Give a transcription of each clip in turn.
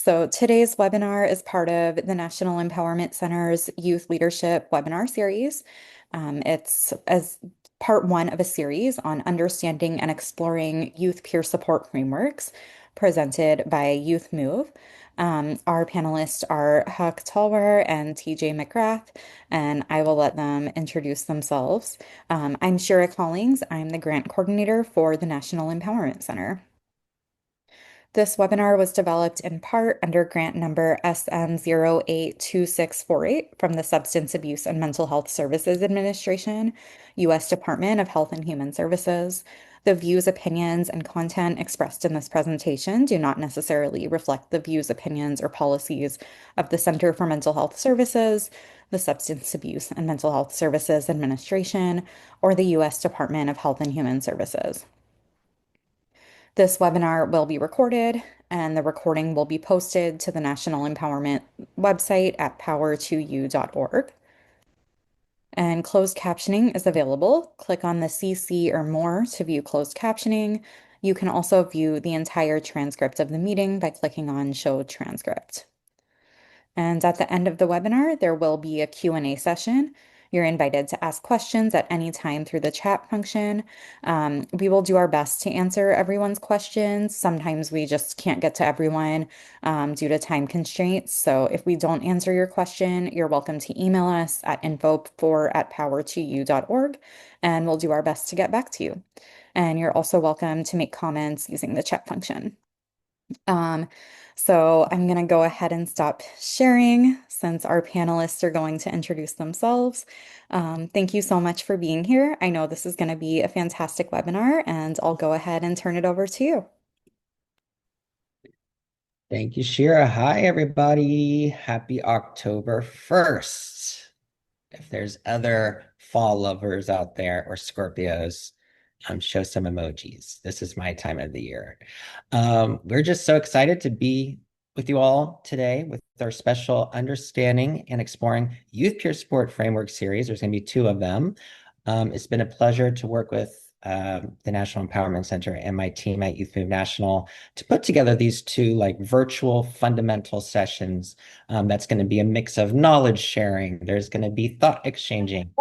So today's webinar is part of the National Empowerment Center's Youth Leadership webinar series. It's as part one of a series on understanding and exploring youth peer support frameworks presented by Youth Move. Our panelists are Huck Talwer and TJ McGrath, and I will let them introduce themselves. I'm Shira Collings. I'm the grant coordinator for the National Empowerment Center. This webinar was developed in part under grant number SN082648 from the Substance Abuse and Mental Health Services Administration, U.S. Department of Health and Human Services. The views, opinions, and content expressed in this presentation do not necessarily reflect the views, opinions, or policies of the Center for Mental Health Services, the Substance Abuse and Mental Health Services Administration, or the U.S. Department of Health and Human Services. This webinar will be recorded and the recording will be posted to the National Empowerment website at power2u.org. And closed captioning is available. Click on the CC or more to view closed captioning. You can also view the entire transcript of the meeting by clicking on Show Transcript. And at the end of the webinar, there will be a Q&A session. You're invited to ask questions at any time through the chat function. We will do our best to answer everyone's questions. Sometimes we just can't get to everyone due to time constraints. So if we don't answer your question, you're welcome to email us at info4@power2u.org, and we'll do our best to get back to you. And you're also welcome to make comments using the chat function. So I'm going to go ahead and stop sharing since our panelists are going to introduce themselves. Thank you so much for being here. I know this is going to be a fantastic webinar, and I'll go ahead and turn it over to you. Thank you, Shira. Hi, everybody. Happy October 1st. If there's other fall lovers out there or Scorpios, show some emojis. This is my time of the year. We're just so excited to be with you all today with our special Understanding and Exploring Youth Peer Support Framework series. There's going to be two of them. It's been a pleasure to work with the National Empowerment Center and my team at Youth Move National to put together these two like virtual fundamental sessions. That's going to be a mix of knowledge sharing. There's going to be thought exchanging.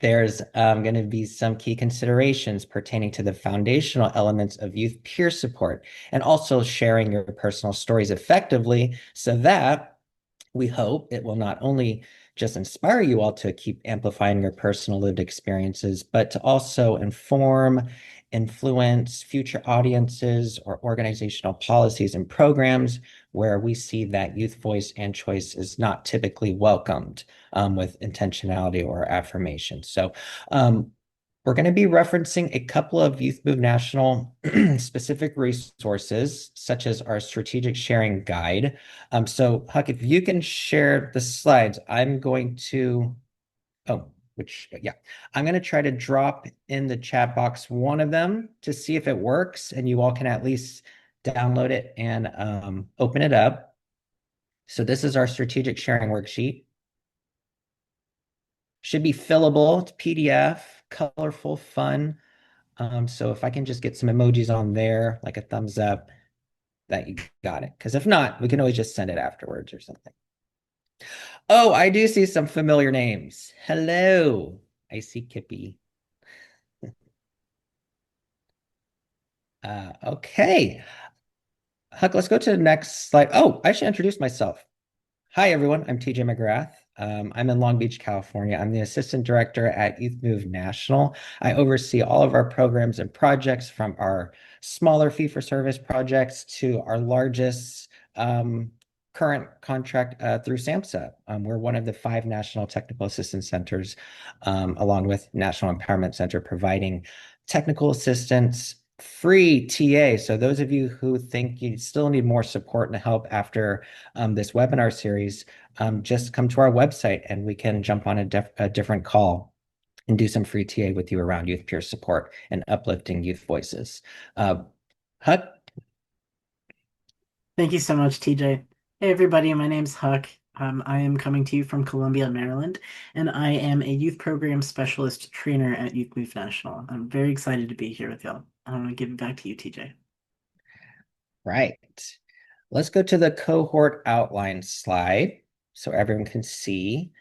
There's going to be some key considerations pertaining to the foundational elements of youth peer support and also sharing your personal stories effectively so that we hope it will not only just inspire you all to keep amplifying your personal lived experiences, but to also inform, influence future audiences or organizational policies and programs where we see that youth voice and choice is not typically welcomed with intentionality or affirmation. So we're going to be referencing a couple of Youth Move National specific resources, such as our strategic sharing guide. So Huck, if you can share the slides, I'm going to, I'm going to try to drop in the chat box one of them to see if it works, and you all can at least download it and open it up. So this is our strategic sharing worksheet. Should be fillable. It's PDF, colorful, fun. So if I can just get some emojis on there, like a thumbs up, that you got it. Because if not, we can always just send it afterwards or something. Oh, I do see some familiar names. Hello. I see Kippy. Okay. Huck, let's go to the next slide. Oh, I should introduce myself. Hi, everyone. I'm TJ McGrath. I'm in Long Beach, California. I'm the assistant director at Youth Move National. I oversee all of our programs and projects from our smaller fee-for-service projects to our largest current contract through SAMHSA. We're one of the 5 national technical assistance centers, along with National Empowerment Center, providing technical assistance, free TA. So those of you who think you still need more support and help after this webinar series, just come to our website and we can jump on a different call and do some free TA with you around youth peer support and uplifting youth voices. Huck? Thank you so much, TJ. Hey, everybody, my name's Huck. I am coming to you from Columbia, Maryland, and I am a youth program specialist trainer at Youth Move National. I'm very excited to be here with y'all. I want to give it back to you, TJ. Right. Let's go to the cohort outline slide so everyone can see.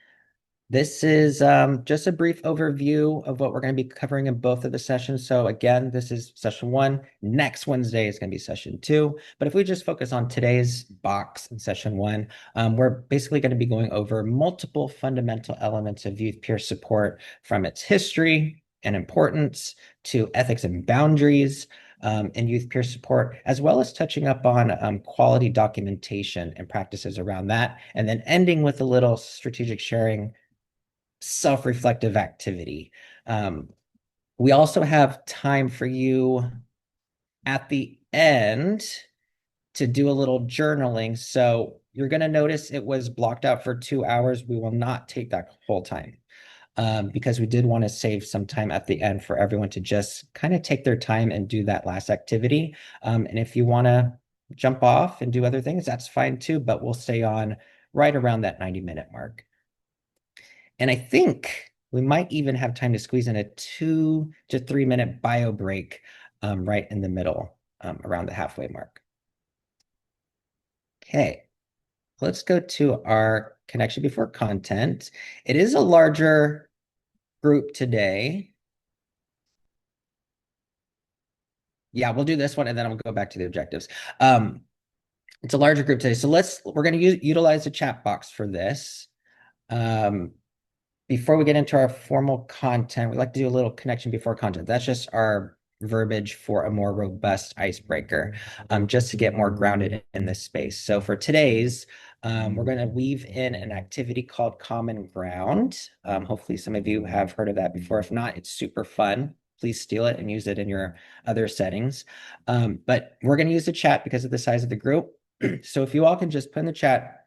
This is just a brief overview of what we're going to be covering in both of the sessions. So again, this is session 1. Next Wednesday is going to be session 2. But if we just focus on today's box in session 1, we're basically going to be going over multiple fundamental elements of youth peer support, from its history and importance to ethics and boundaries in youth peer support, as well as touching up on quality documentation and practices around that, and then ending with a little strategic sharing self-reflective activity. We also have time for you at the end to do a little journaling. So you're going to notice it was blocked out for 2 hours. We will not take that whole time because we did want to save some time at the end for everyone to just kind of take their time and do that last activity. And if you want to jump off and do other things, that's fine too, but we'll stay on right around that 90-minute mark. And I think we might even have time to squeeze in a 2 to 3 minute bio break right in the middle, around the halfway mark. Okay, let's go to our connection before content. It is a larger group today. Yeah, we'll do this one and then I'll go back to the objectives. It's a larger group today. So we're going to utilize the chat box for this. Before we get into our formal content, we like to do a little connection before content. That's just our verbiage for a more robust icebreaker, just to get more grounded in this space. So for today's, we're going to weave in an activity called Common Ground. Hopefully some of you have heard of that before. If not, it's super fun. Please steal it and use it in your other settings. But we're going to use the chat because of the size of the group. So if you all can just put in the chat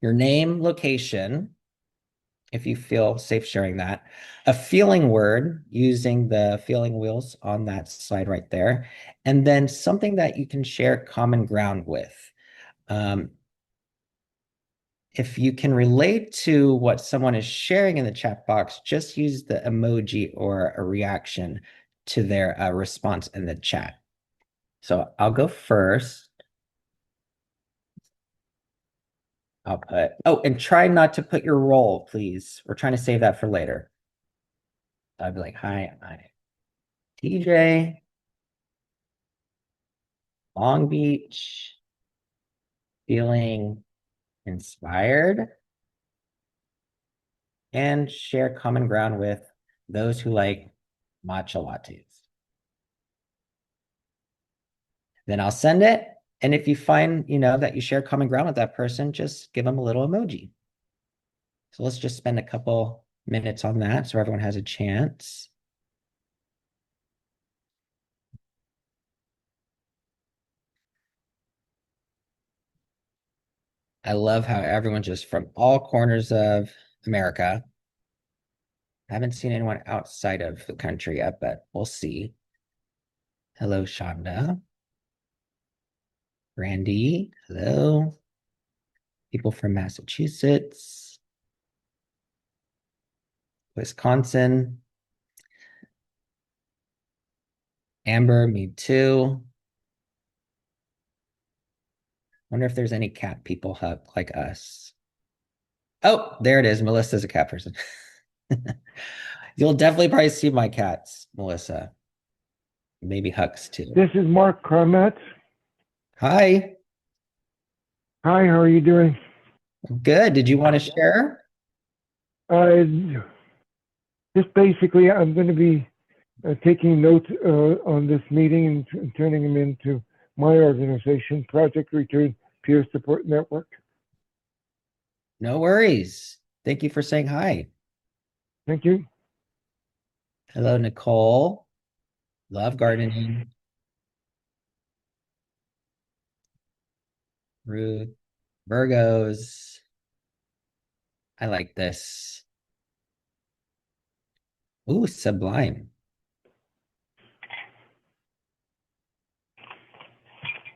your name, location, if you feel safe sharing that, a feeling word using the feeling wheels on that slide right there, and then something that you can share common ground with. If you can relate to what someone is sharing in the chat box, just use the emoji or a reaction to their response in the chat. So I'll go first. I'll put, oh, and try not to put your role, please. We're trying to save that for later. I'd be like, hi, I'm TJ, Long Beach, feeling inspired, and share common ground with those who like matcha lattes. Then I'll send it. And if you find, that you share common ground with that person, just give them a little emoji. So let's just spend a couple minutes on that so everyone has a chance. I love how everyone just from all corners of America. I haven't seen anyone outside of the country yet, but we'll see. Hello, Shonda. Randy, hello. People from Massachusetts, Wisconsin. Amber, me too. Wonder if there's any cat people like us. Oh, there it is. Melissa's a cat person. You'll definitely probably see my cats, Melissa. Maybe Huck's too. This is Mark Carmet. Hi. Hi, how are you doing? Good. Did you want to share? Just basically, I'm going to be taking notes on this meeting and turning them into my organization, Project Return Peer Support Network. No worries. Thank you for saying hi. Thank you. Hello, Nicole. Love gardening. Ruth. Virgos. I like this. Ooh, sublime.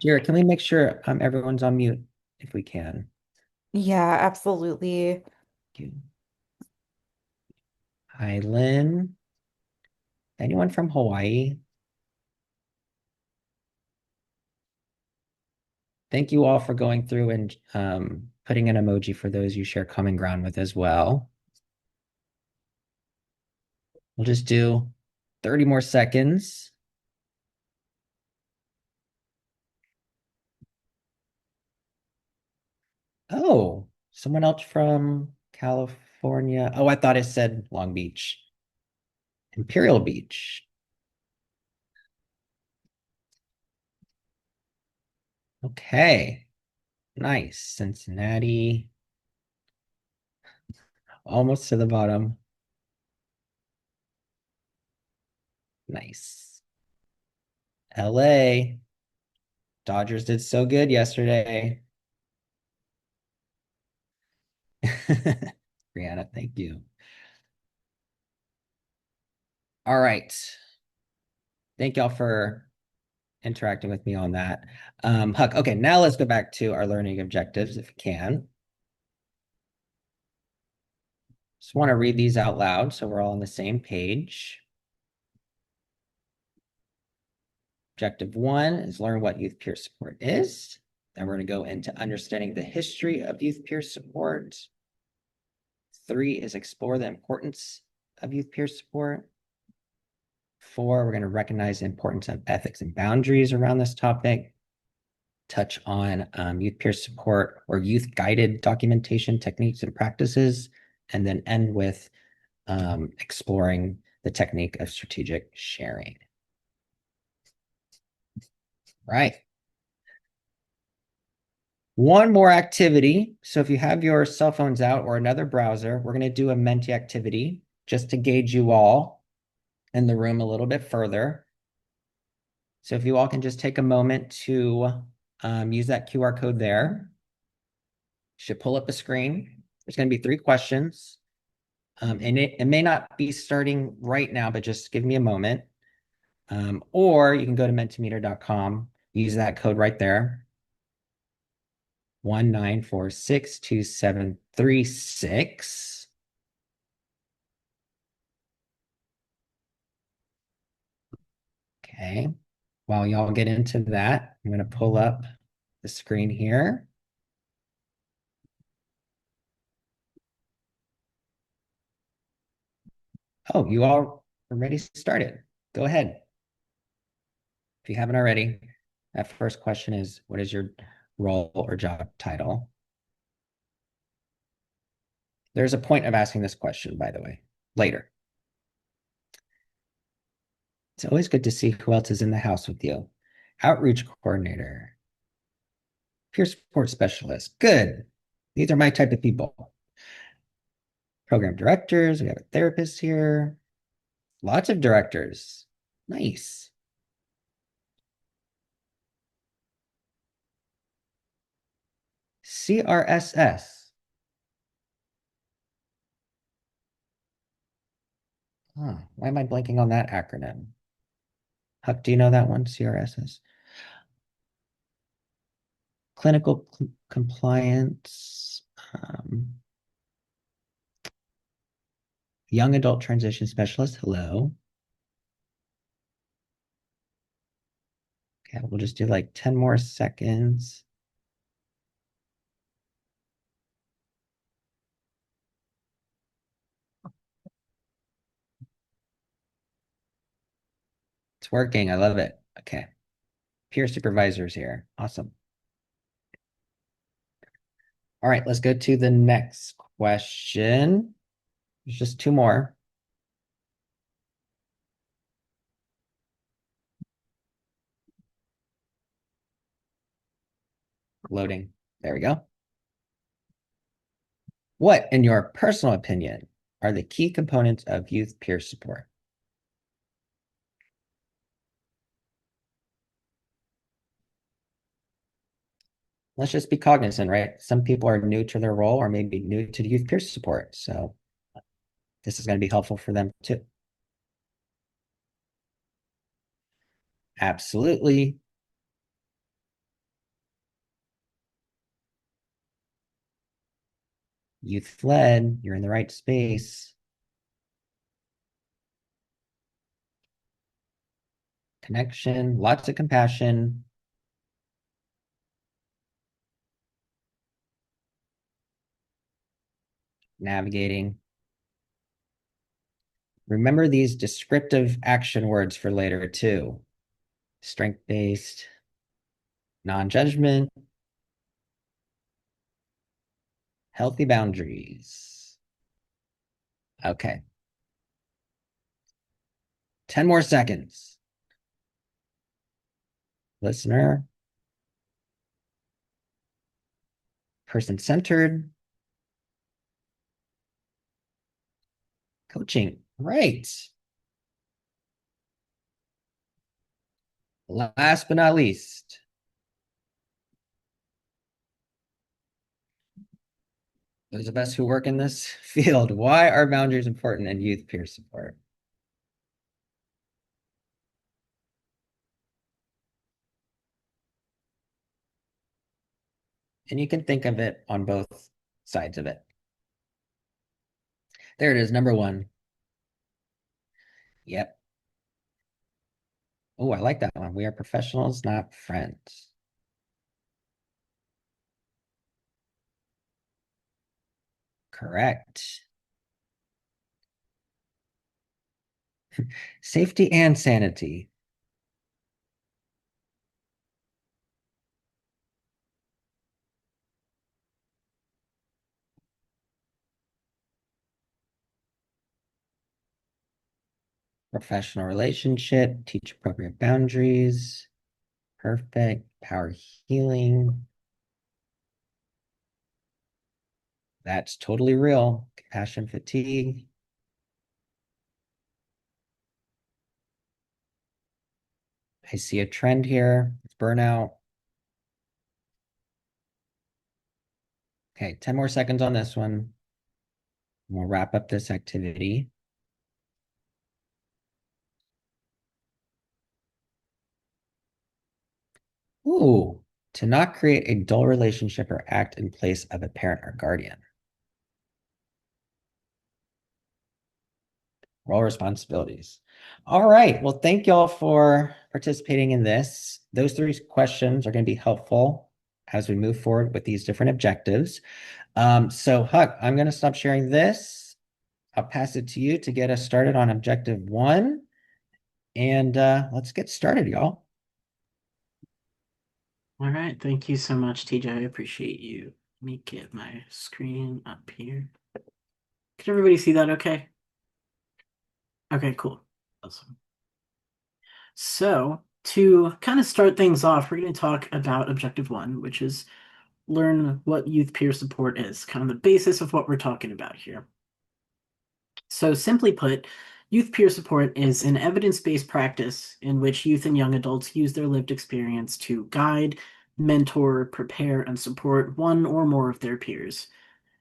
Jared, can we make sure everyone's on mute if we can? Yeah, absolutely. Thank you. Hi, Lynn. Anyone from Hawaii? Thank you all for going through and putting an emoji for those you share common ground with as well. We'll just do 30 more seconds. Oh, someone else from California. Oh, I thought it said Long Beach. Imperial Beach. Okay. Nice. Cincinnati. Almost to the bottom. Nice. LA. Dodgers did so good yesterday. Brianna, thank you. All right. Thank y'all for interacting with me on that. Huck, okay, now let's go back to our learning objectives if we can. Just want to read these out loud so we're all on the same page. Objective 1 is learn what youth peer support is. Then we're going to go into understanding the history of youth peer support. 3 is explore the importance of youth peer support. 4, we're going to recognize the importance of ethics and boundaries around this topic. Touch on youth peer support or youth guided documentation techniques and practices, and then end with exploring the technique of strategic sharing. Right. One more activity. So if you have your cell phones out or another browser, we're going to do a Menti activity just to gauge you all in the room a little bit further. So if you all can just take a moment to use that QR code there. Should pull up a screen. There's going to be 3 questions. And it may not be starting right now, but just give me a moment. Or you can go to mentimeter.com, use that code right there. 194627336. Okay. While y'all get into that, I'm going to pull up the screen here. Oh, you all are ready to start it. Go ahead. If you haven't already, that first question is, what is your role or job title? There's a point of asking this question, by the way, later. It's always good to see who else is in the house with you. Outreach coordinator, peer support specialist. Good. These are my type of people. Program directors. We have a therapist here. Lots of directors. Nice. CRSS. Huh. Why am I blanking on that acronym? Huck, do you know that one? CRSS. Clinical compliance. Young adult transition specialist. Hello. Okay, we'll just do like 10 more seconds. It's working. I love it. Okay. Peer supervisors here. Awesome. All right, let's go to the next question. There's just 2 more. Loading. There we go. What, in your personal opinion, are the key components of youth peer support? Let's just be cognizant, right? Some people are new to their role or maybe new to youth peer support. So this is going to be helpful for them too. Absolutely. Youth-led, you're in the right space. Connection, lots of compassion. navigating. Remember these descriptive action words for later too. Strength-based, non-judgment, healthy boundaries. Okay. 10 more seconds. Listener. Person-centered. Coaching. Right. Last but not least. Those of us who work in this field, why are boundaries important in youth peer support? And you can think of it on both sides of it. There it is, number one. Yep. Oh, I like that one. We are professionals, not friends. Correct. Safety and sanity. Professional relationship, teach appropriate boundaries. Perfect. Power healing. That's totally real. Compassion fatigue. I see a trend here. It's burnout. Okay, 10 more seconds on this one. We'll wrap up this activity. Ooh, to not create a dull relationship or act in place of a parent or guardian. Role responsibilities. All right. Well, thank y'all for participating in this. Those three questions are going to be helpful as we move forward with these different objectives. So Huck, I'm going to stop sharing this. I'll pass it to you to get us started on objective one. And let's get started, y'all. All right, thank you so much, TJ. I appreciate you. Let me get my screen up here. Can everybody see that okay? Okay, cool. Awesome. So, to kind of start things off, we're going to talk about objective one, which is learn what youth peer support is, kind of the basis of what we're talking about here. So, simply put, youth peer support is an evidence-based practice in which youth and young adults use their lived experience to guide, mentor, prepare, and support one or more of their peers.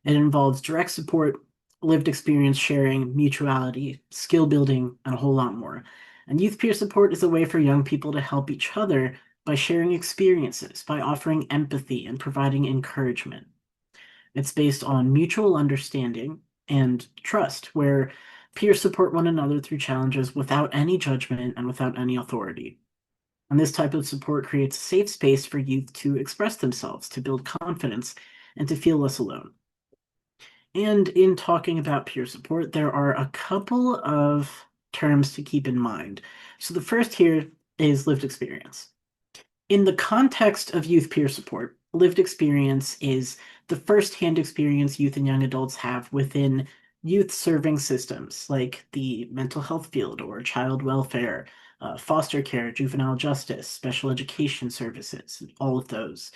It involves direct support, lived experience sharing, mutuality, skill building, and a whole lot more. And youth peer support is a way for young people to help each other by sharing experiences, by offering empathy and providing encouragement. It's based on mutual understanding and trust, where peers support one another through challenges without any judgment and without any authority. And this type of support creates a safe space for youth to express themselves, to build confidence, and to feel less alone. And in talking about peer support, there are a couple of terms to keep in mind. So the first here is lived experience. In the context of youth peer support, lived experience is the firsthand experience youth and young adults have within youth serving systems like the mental health field or child welfare, foster care, juvenile justice, special education services, all of those.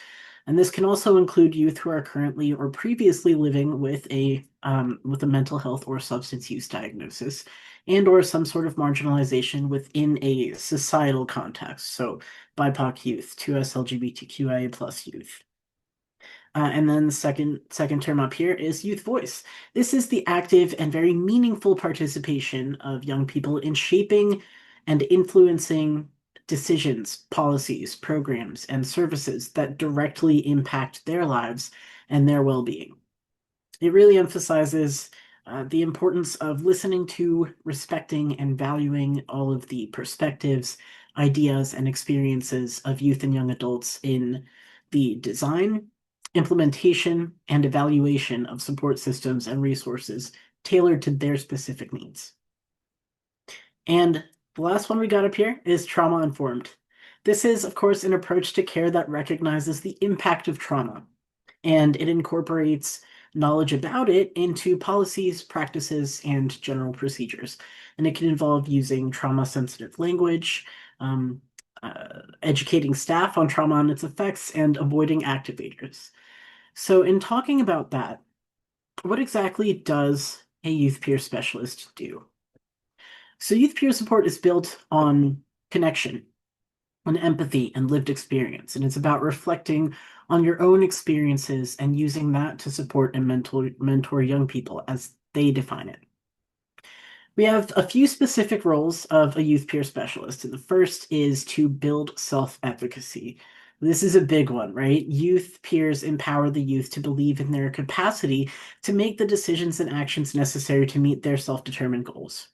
And this can also include youth who are currently or previously living with a mental health or substance use diagnosis, and or some sort of marginalization within a societal context. So BIPOC youth, 2S LGBTQIA plus youth. And then the second term up here is youth voice. This is the active and very meaningful participation of young people in shaping and influencing decisions, policies, programs, and services that directly impact their lives and their well-being. It really emphasizes the importance of listening to, respecting, and valuing all of the perspectives, ideas, and experiences of youth and young adults in the design implementation, and evaluation of support systems and resources tailored to their specific needs. And the last one we got up here is trauma-informed. This is, of course, an approach to care that recognizes the impact of trauma, and it incorporates knowledge about it into policies, practices, and general procedures. And it can involve using trauma-sensitive language, educating staff on trauma and its effects, and avoiding activators. So in talking about that, what exactly does a youth peer specialist do? So youth peer support is built on connection, on empathy and lived experience, and it's about reflecting on your own experiences and using that to support and mentor young people as they define it. We have a few specific roles of a youth peer specialist, and the first is to build self-efficacy. This is a big one, right? Youth peers empower the youth to believe in their capacity to make the decisions and actions necessary to meet their self-determined goals.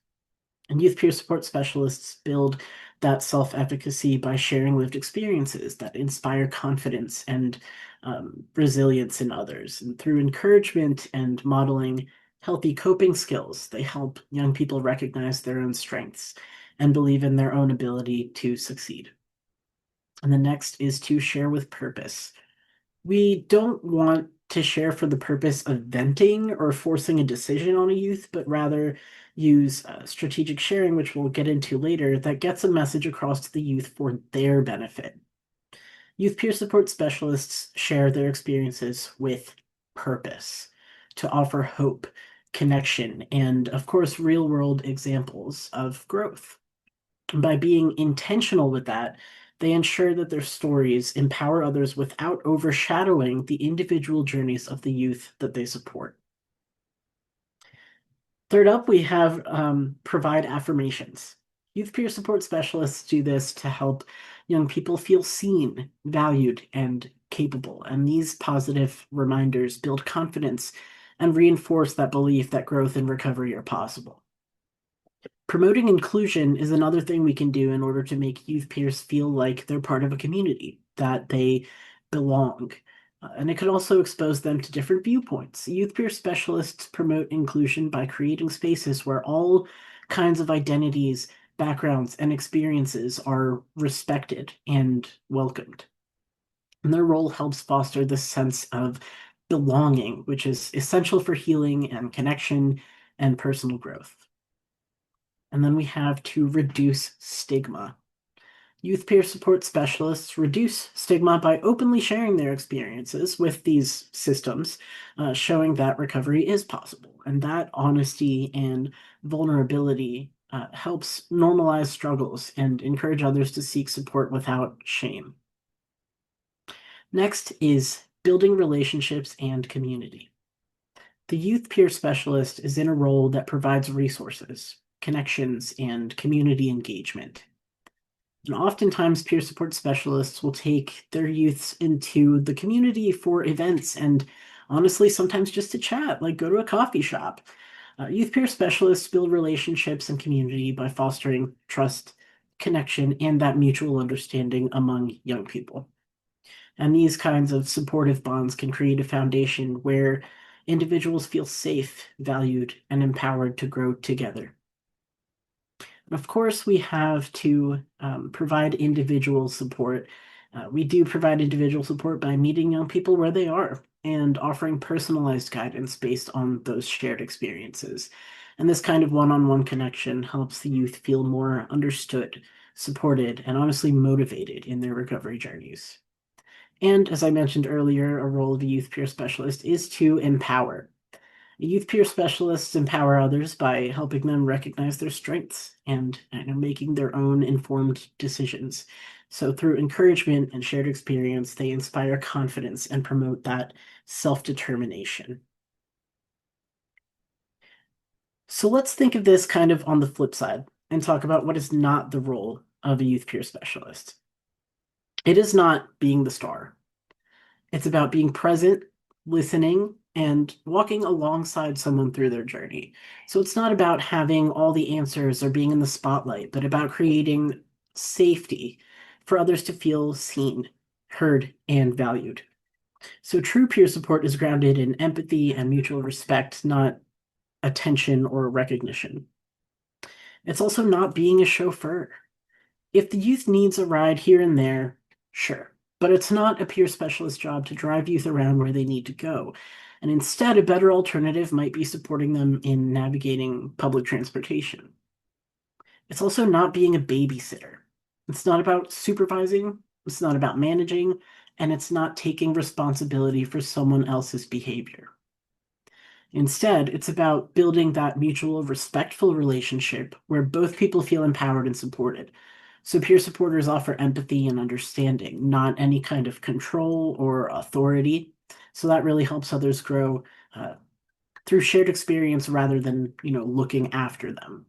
And youth peer support specialists build that self-efficacy by sharing lived experiences that inspire confidence and resilience in others. And through encouragement and modeling healthy coping skills, they help young people recognize their own strengths and believe in their own ability to succeed. And the next is to share with purpose. We don't want to share for the purpose of venting or forcing a decision on a youth, but rather use strategic sharing, which we'll get into later, that gets a message across to the youth for their benefit. Youth peer support specialists share their experiences with purpose to offer hope, connection, and of course, real-world examples of growth. And by being intentional with that, they ensure that their stories empower others without overshadowing the individual journeys of the youth that they support. Third up, we have provide affirmations. Youth peer support specialists do this to help young people feel seen, valued, and capable. And these positive reminders build confidence and reinforce that belief that growth and recovery are possible. Promoting inclusion is another thing we can do in order to make youth peers feel like they're part of a community, that they belong. And it could also expose them to different viewpoints. Youth peer specialists promote inclusion by creating spaces where all kinds of identities, backgrounds, and experiences are respected and welcomed. And their role helps foster this sense of belonging, which is essential for healing and connection and personal growth. And then we have to reduce stigma. Youth peer support specialists reduce stigma by openly sharing their experiences with these systems, showing that recovery is possible. And that honesty and vulnerability helps normalize struggles and encourage others to seek support without shame. Next is building relationships and community. The youth peer specialist is in a role that provides resources, connections, and community engagement. And oftentimes, peer support specialists will take their youths into the community for events and honestly, sometimes just to chat, like go to a coffee shop. Youth peer specialists build relationships and community by fostering trust, connection, and that mutual understanding among young people. And these kinds of supportive bonds can create a foundation where individuals feel safe, valued, and empowered to grow together. Of course, we have to provide individual support. We do provide individual support by meeting young people where they are and offering personalized guidance based on those shared experiences. And this kind of one-on-one connection helps the youth feel more understood, supported, and honestly motivated in their recovery journeys. And as I mentioned earlier, a role of a youth peer specialist is to empower. Youth peer specialists empower others by helping them recognize their strengths and making their own informed decisions. So through encouragement and shared experience, they inspire confidence and promote that self-determination. So let's think of this kind of on the flip side and talk about what is not the role of a youth peer specialist. It is not being the star. It's about being present, listening, and walking alongside someone through their journey. So it's not about having all the answers or being in the spotlight, but about creating safety for others to feel seen, heard, and valued. So true peer support is grounded in empathy and mutual respect, not attention or recognition. It's also not being a chauffeur. If the youth needs a ride here and there, sure. But it's not a peer specialist job to drive youth around where they need to go. And instead, a better alternative might be supporting them in navigating public transportation. It's also not being a babysitter. It's not about supervising, it's not about managing, and it's not taking responsibility for someone else's behavior. Instead, it's about building that mutual, respectful relationship where both people feel empowered and supported. So, peer supporters offer empathy and understanding, not any kind of control or authority. So, that really helps others grow through shared experience rather than, looking after them.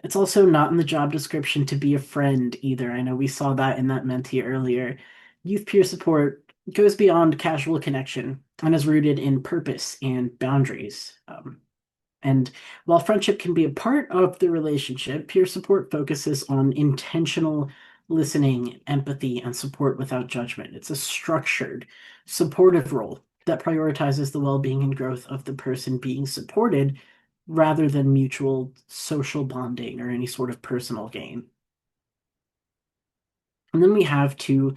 It's also not in the job description to be a friend either. I know we saw that in that mentee earlier. Youth peer support goes beyond casual connection and is rooted in purpose and boundaries. And while friendship can be a part of the relationship, peer support focuses on intentional listening, empathy, and support without judgment. It's a structured, supportive role that prioritizes the well being and growth of the person being supported rather than mutual social bonding or any sort of personal gain. And then we have to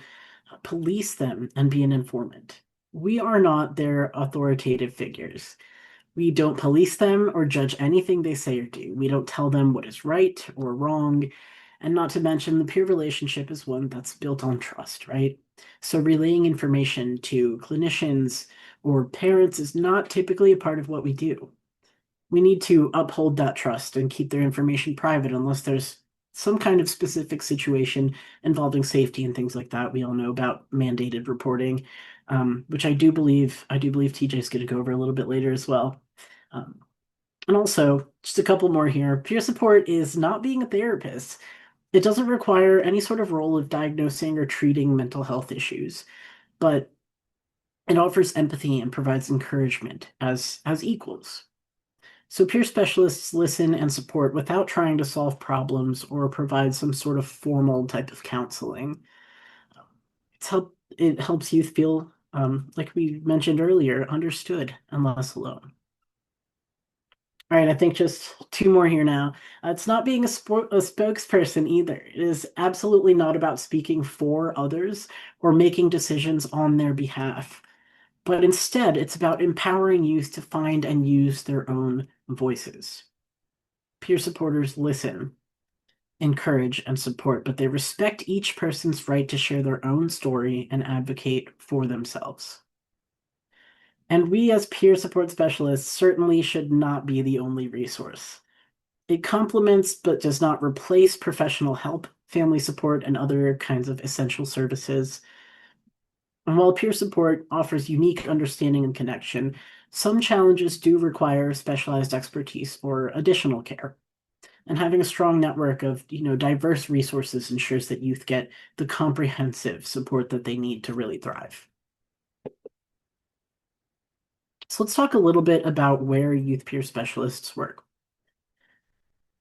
police them and be an informant. We are not their authoritative figures. We don't police them or judge anything they say or do. We don't tell them what is right or wrong. And not to mention, the peer relationship is one that's built on trust, right? So relaying information to clinicians or parents is not typically a part of what we do. We need to uphold that trust and keep their information private unless there's some kind of specific situation involving safety and things like that. We all know about mandated reporting, which I do believe TJ is going to go over a little bit later as well. Um, and also, just a couple more here. Peer support is not being a therapist. It doesn't require any sort of role of diagnosing or treating mental health issues, but it offers empathy and provides encouragement as equals. So peer specialists listen and support without trying to solve problems or provide some sort of formal type of counseling. It helps youth feel, like we mentioned earlier, understood and less alone. All right, I think just two more here now. It's not being a spokesperson either. It is absolutely not about speaking for others or making decisions on their behalf, but instead it's about empowering youth to find and use their own voices. Peer supporters listen, encourage, and support, but they respect each person's right to share their own story and advocate for themselves. And we, as peer support specialists, certainly should not be the only resource. It complements but does not replace professional help, family support, and other kinds of essential services. And while peer support offers unique understanding and connection, some challenges do require specialized expertise or additional care. And having a strong network of diverse resources ensures that youth get the comprehensive support that they need to really thrive. So let's talk a little bit about where youth peer specialists work.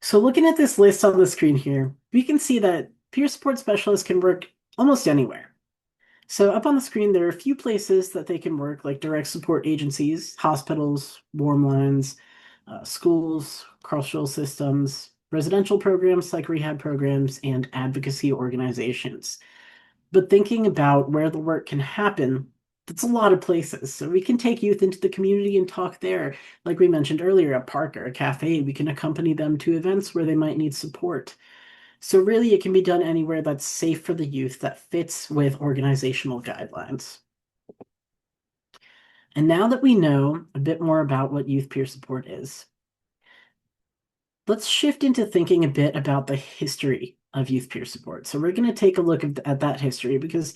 So looking at this list on the screen here, we can see that peer support specialists can work almost anywhere. So up on the screen, there are a few places that they can work, like direct support agencies, hospitals, warm lines, schools, cultural systems, residential programs like rehab programs, and advocacy organizations. But thinking about where the work can happen, that's a lot of places. So we can take youth into the community and talk there. Like we mentioned earlier, a park or a cafe, we can accompany them to events where they might need support. So really, it can be done anywhere that's safe for the youth that fits with organizational guidelines. And now that we know a bit more about what youth peer support is, let's shift into thinking a bit about the history of youth peer support. So we're going to take a look at that history because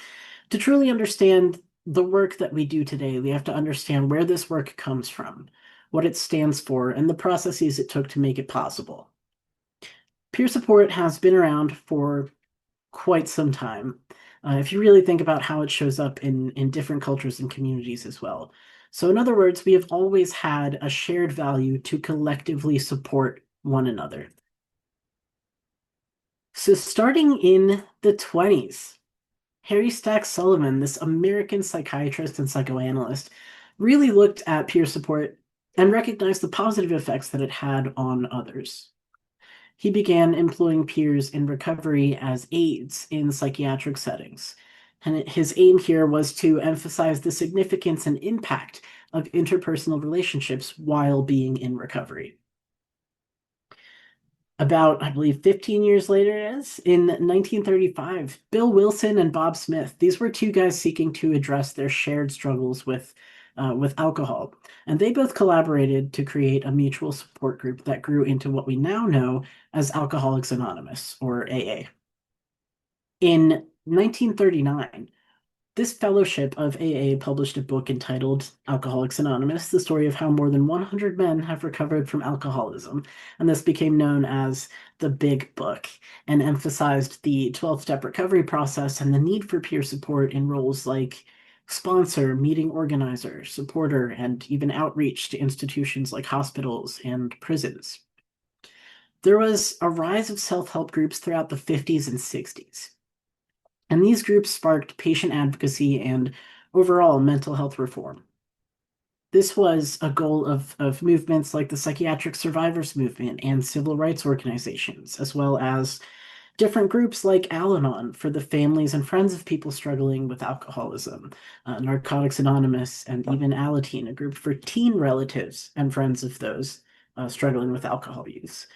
to truly understand the work that we do today, we have to understand where this work comes from, what it stands for, and the processes it took to make it possible. Peer support has been around for quite some time. If you really think about how it shows up in different cultures and communities as well. So in other words, we have always had a shared value to collectively support one another. So starting in the 20s, Harry Stack Sullivan, this American psychiatrist and psychoanalyst, really looked at peer support and recognized the positive effects that it had on others. He began employing peers in recovery as aides in psychiatric settings. And his aim here was to emphasize the significance and impact of interpersonal relationships while being in recovery. About, I believe, 15 years later, in 1935, Bill Wilson and Bob Smith, these were two guys seeking to address their shared struggles with alcohol. And they both collaborated to create a mutual support group that grew into what we now know as Alcoholics Anonymous, or AA. In 1939, this fellowship of AA published a book entitled Alcoholics Anonymous, the story of how more than 100 men have recovered from alcoholism. And this became known as the Big Book and emphasized the 12-step recovery process and the need for peer support in roles like sponsor, meeting organizer, supporter, and even outreach to institutions like hospitals and prisons. There was a rise of self-help groups throughout the 50s and 60s. And these groups sparked patient advocacy and overall mental health reform. This was a goal of movements like the Psychiatric Survivors Movement and civil rights organizations, as well as different groups like Al-Anon for the families and friends of people struggling with alcoholism, Narcotics Anonymous, and even Alateen, a group for teen relatives and friends of those struggling with alcohol use.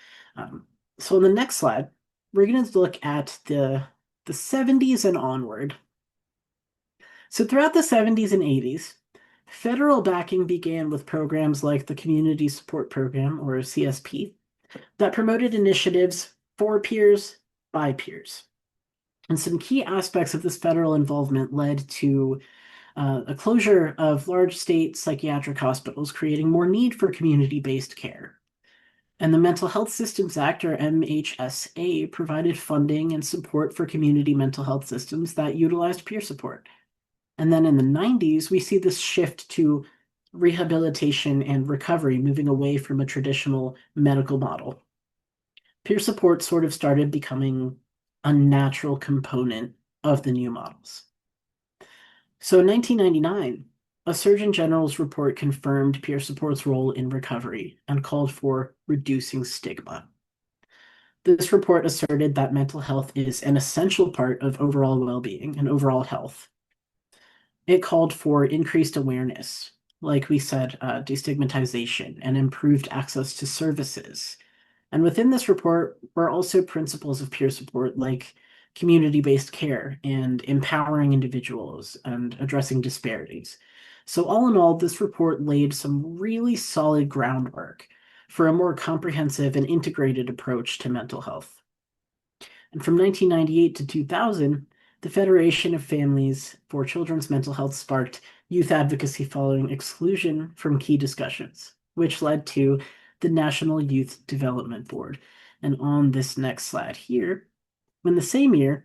So on the next slide, we're going to look at the 70s and onward. So throughout the 70s and 80s, federal backing began with programs like the Community Support Program, or CSP, that promoted initiatives for peers by peers. And some key aspects of this federal involvement led to a closure of large state psychiatric hospitals, creating more need for community-based care. And the Mental Health Systems Act, or MHSA, provided funding and support for community mental health systems that utilized peer support. And then in the 90s, we see this shift to rehabilitation and recovery, moving away from a traditional medical model. Peer support sort of started becoming a natural component of the new models. So in 1999, a Surgeon General's report confirmed peer support's role in recovery and called for reducing stigma. This report asserted that mental health is an essential part of overall well-being and overall health. It called for increased awareness, like we said, destigmatization and improved access to services. And within this report were also principles of peer support like community-based care and empowering individuals and addressing disparities. So all in all, this report laid some really solid groundwork for a more comprehensive and integrated approach to mental health. And from 1998 to 2000, the Federation of Families for Children's Mental Health sparked youth advocacy following exclusion from key discussions, which led to the National Youth Development Board. And on this next slide here, in the same year,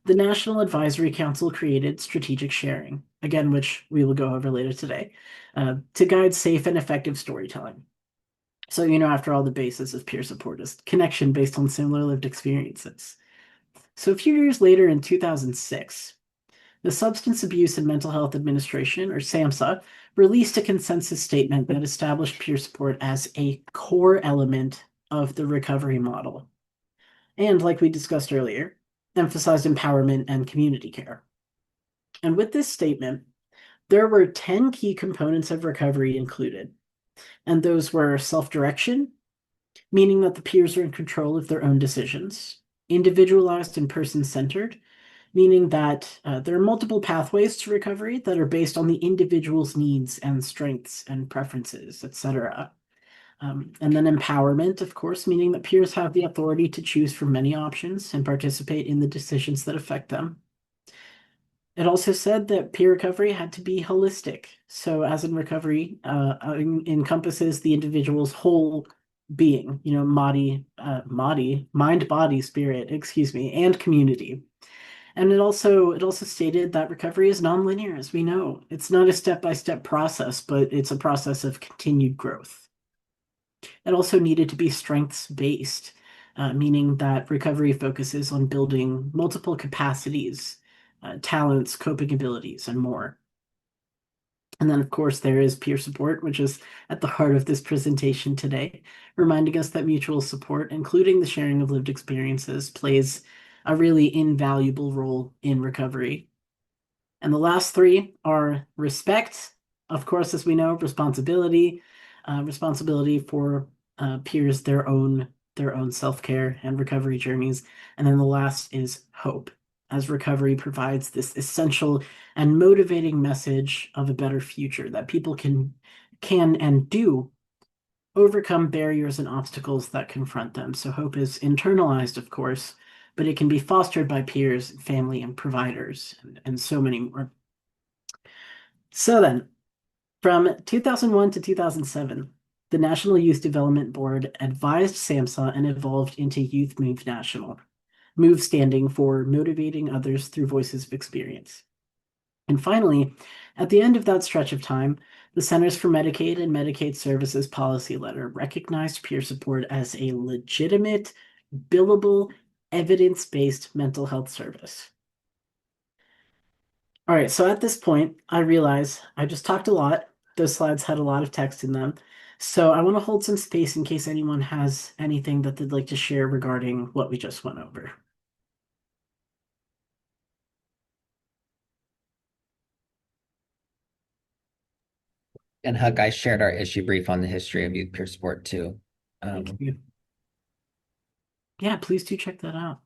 the National Advisory Council created strategic sharing, again, which we will go over later today, to guide safe and effective storytelling. So, after all, the basis of peer support is connection based on similar lived experiences. So a few years later in 2006, the Substance Abuse and Mental Health Administration, or SAMHSA, released a consensus statement that established peer support as a core element of the recovery model. And like we discussed earlier, emphasized empowerment and community care. And with this statement, there were 10 key components of recovery included. And those were self-direction, meaning that the peers are in control of their own decisions, individualized and person-centered, meaning that there are multiple pathways to recovery that are based on the individual's needs and strengths and preferences, etc. And then empowerment, of course, meaning that peers have the authority to choose from many options and participate in the decisions that affect them. It also said that peer recovery had to be holistic. So as in recovery, encompasses the individual's whole being, mind, body, spirit, and community. And it also stated that recovery is nonlinear, as we know. It's not a step-by-step process, but it's a process of continued growth. It also needed to be strengths-based, meaning that recovery focuses on building multiple capacities talents, coping abilities, and more. And then, of course, there is peer support, which is at the heart of this presentation today, reminding us that mutual support, including the sharing of lived experiences, plays a really invaluable role in recovery. And the last three are respect, of course, as we know, responsibility, responsibility for peers, their own self-care and recovery journeys. And then the last is hope, as recovery provides this essential and motivating message of a better future that people can and do overcome barriers and obstacles that confront them. So hope is internalized, of course, but it can be fostered by peers, family, and providers, and so many more. So then, from 2001 to 2007, the National Youth Development Board advised SAMHSA and evolved into Youth Move National, MOVE standing for Motivating Others Through Voices of Experience. And finally, at the end of that stretch of time, the Centers for Medicaid and Medicaid Services policy letter recognized peer support as a legitimate, billable, evidence-based mental health service. All right, so at this point, I realize I just talked a lot. Those slides had a lot of text in them. So I want to hold some space in case anyone has anything that they'd like to share regarding what we just went over. And Huck, I shared our issue brief on the history of youth peer support too. Thank you. Yeah, please do check that out.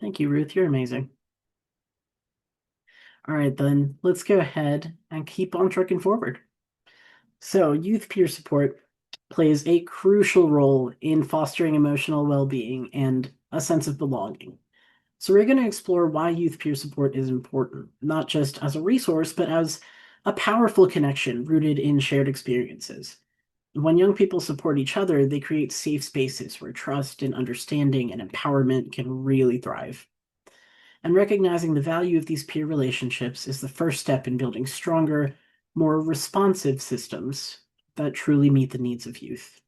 Thank you, Ruth. You're amazing. All right, then let's go ahead and keep on trucking forward. So youth peer support plays a crucial role in fostering emotional well-being and a sense of belonging. So we're going to explore why youth peer support is important, not just as a resource, but as a powerful connection rooted in shared experiences. When young people support each other, they create safe spaces where trust and understanding and empowerment can really thrive. And recognizing the value of these peer relationships is the first step in building stronger, more responsive systems that truly meet the needs of youth.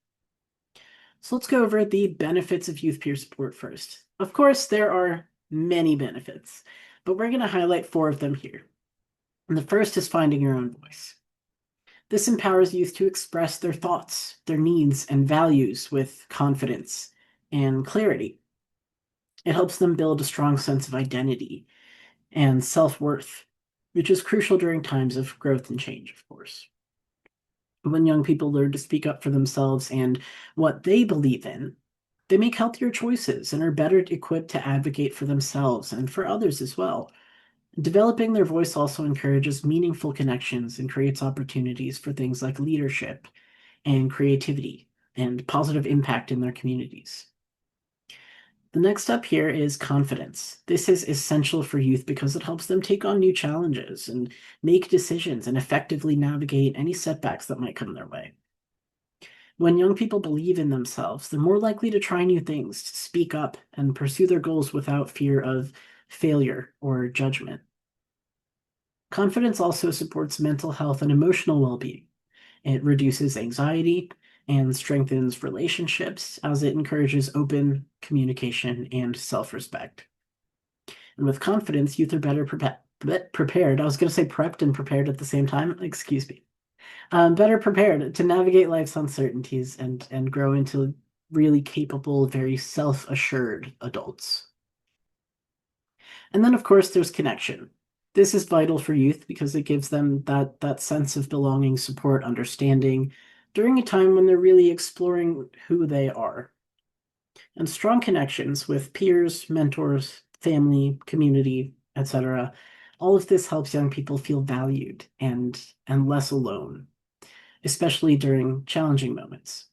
So let's go over the benefits of youth peer support first. Of course, there are many benefits, but we're going to highlight 4 of them here. And the first is finding your own voice. This empowers youth to express their thoughts, their needs, and values with confidence and clarity. It helps them build a strong sense of identity and self-worth, which is crucial during times of growth and change, of course. When young people learn to speak up for themselves and what they believe in, they make healthier choices and are better equipped to advocate for themselves and for others as well. Developing their voice also encourages meaningful connections and creates opportunities for things like leadership and creativity and positive impact in their communities. The next step here is confidence. This is essential for youth because it helps them take on new challenges and make decisions and effectively navigate any setbacks that might come their way. When young people believe in themselves, they're more likely to try new things, to speak up, and pursue their goals without fear of failure or judgment. Confidence also supports mental health and emotional well-being. It reduces anxiety and strengthens relationships as it encourages open communication and self-respect. And with confidence, youth are better prepared. I was going to say prepped and prepared at the same time. Excuse me. Better prepared to navigate life's uncertainties and grow into really capable, very self-assured adults. And then, of course, there's connection. This is vital for youth because it gives them that sense of belonging, support, understanding during a time when they're really exploring who they are. And strong connections with peers, mentors, family, community, etc. All of this helps young people feel valued and less alone, especially during challenging moments.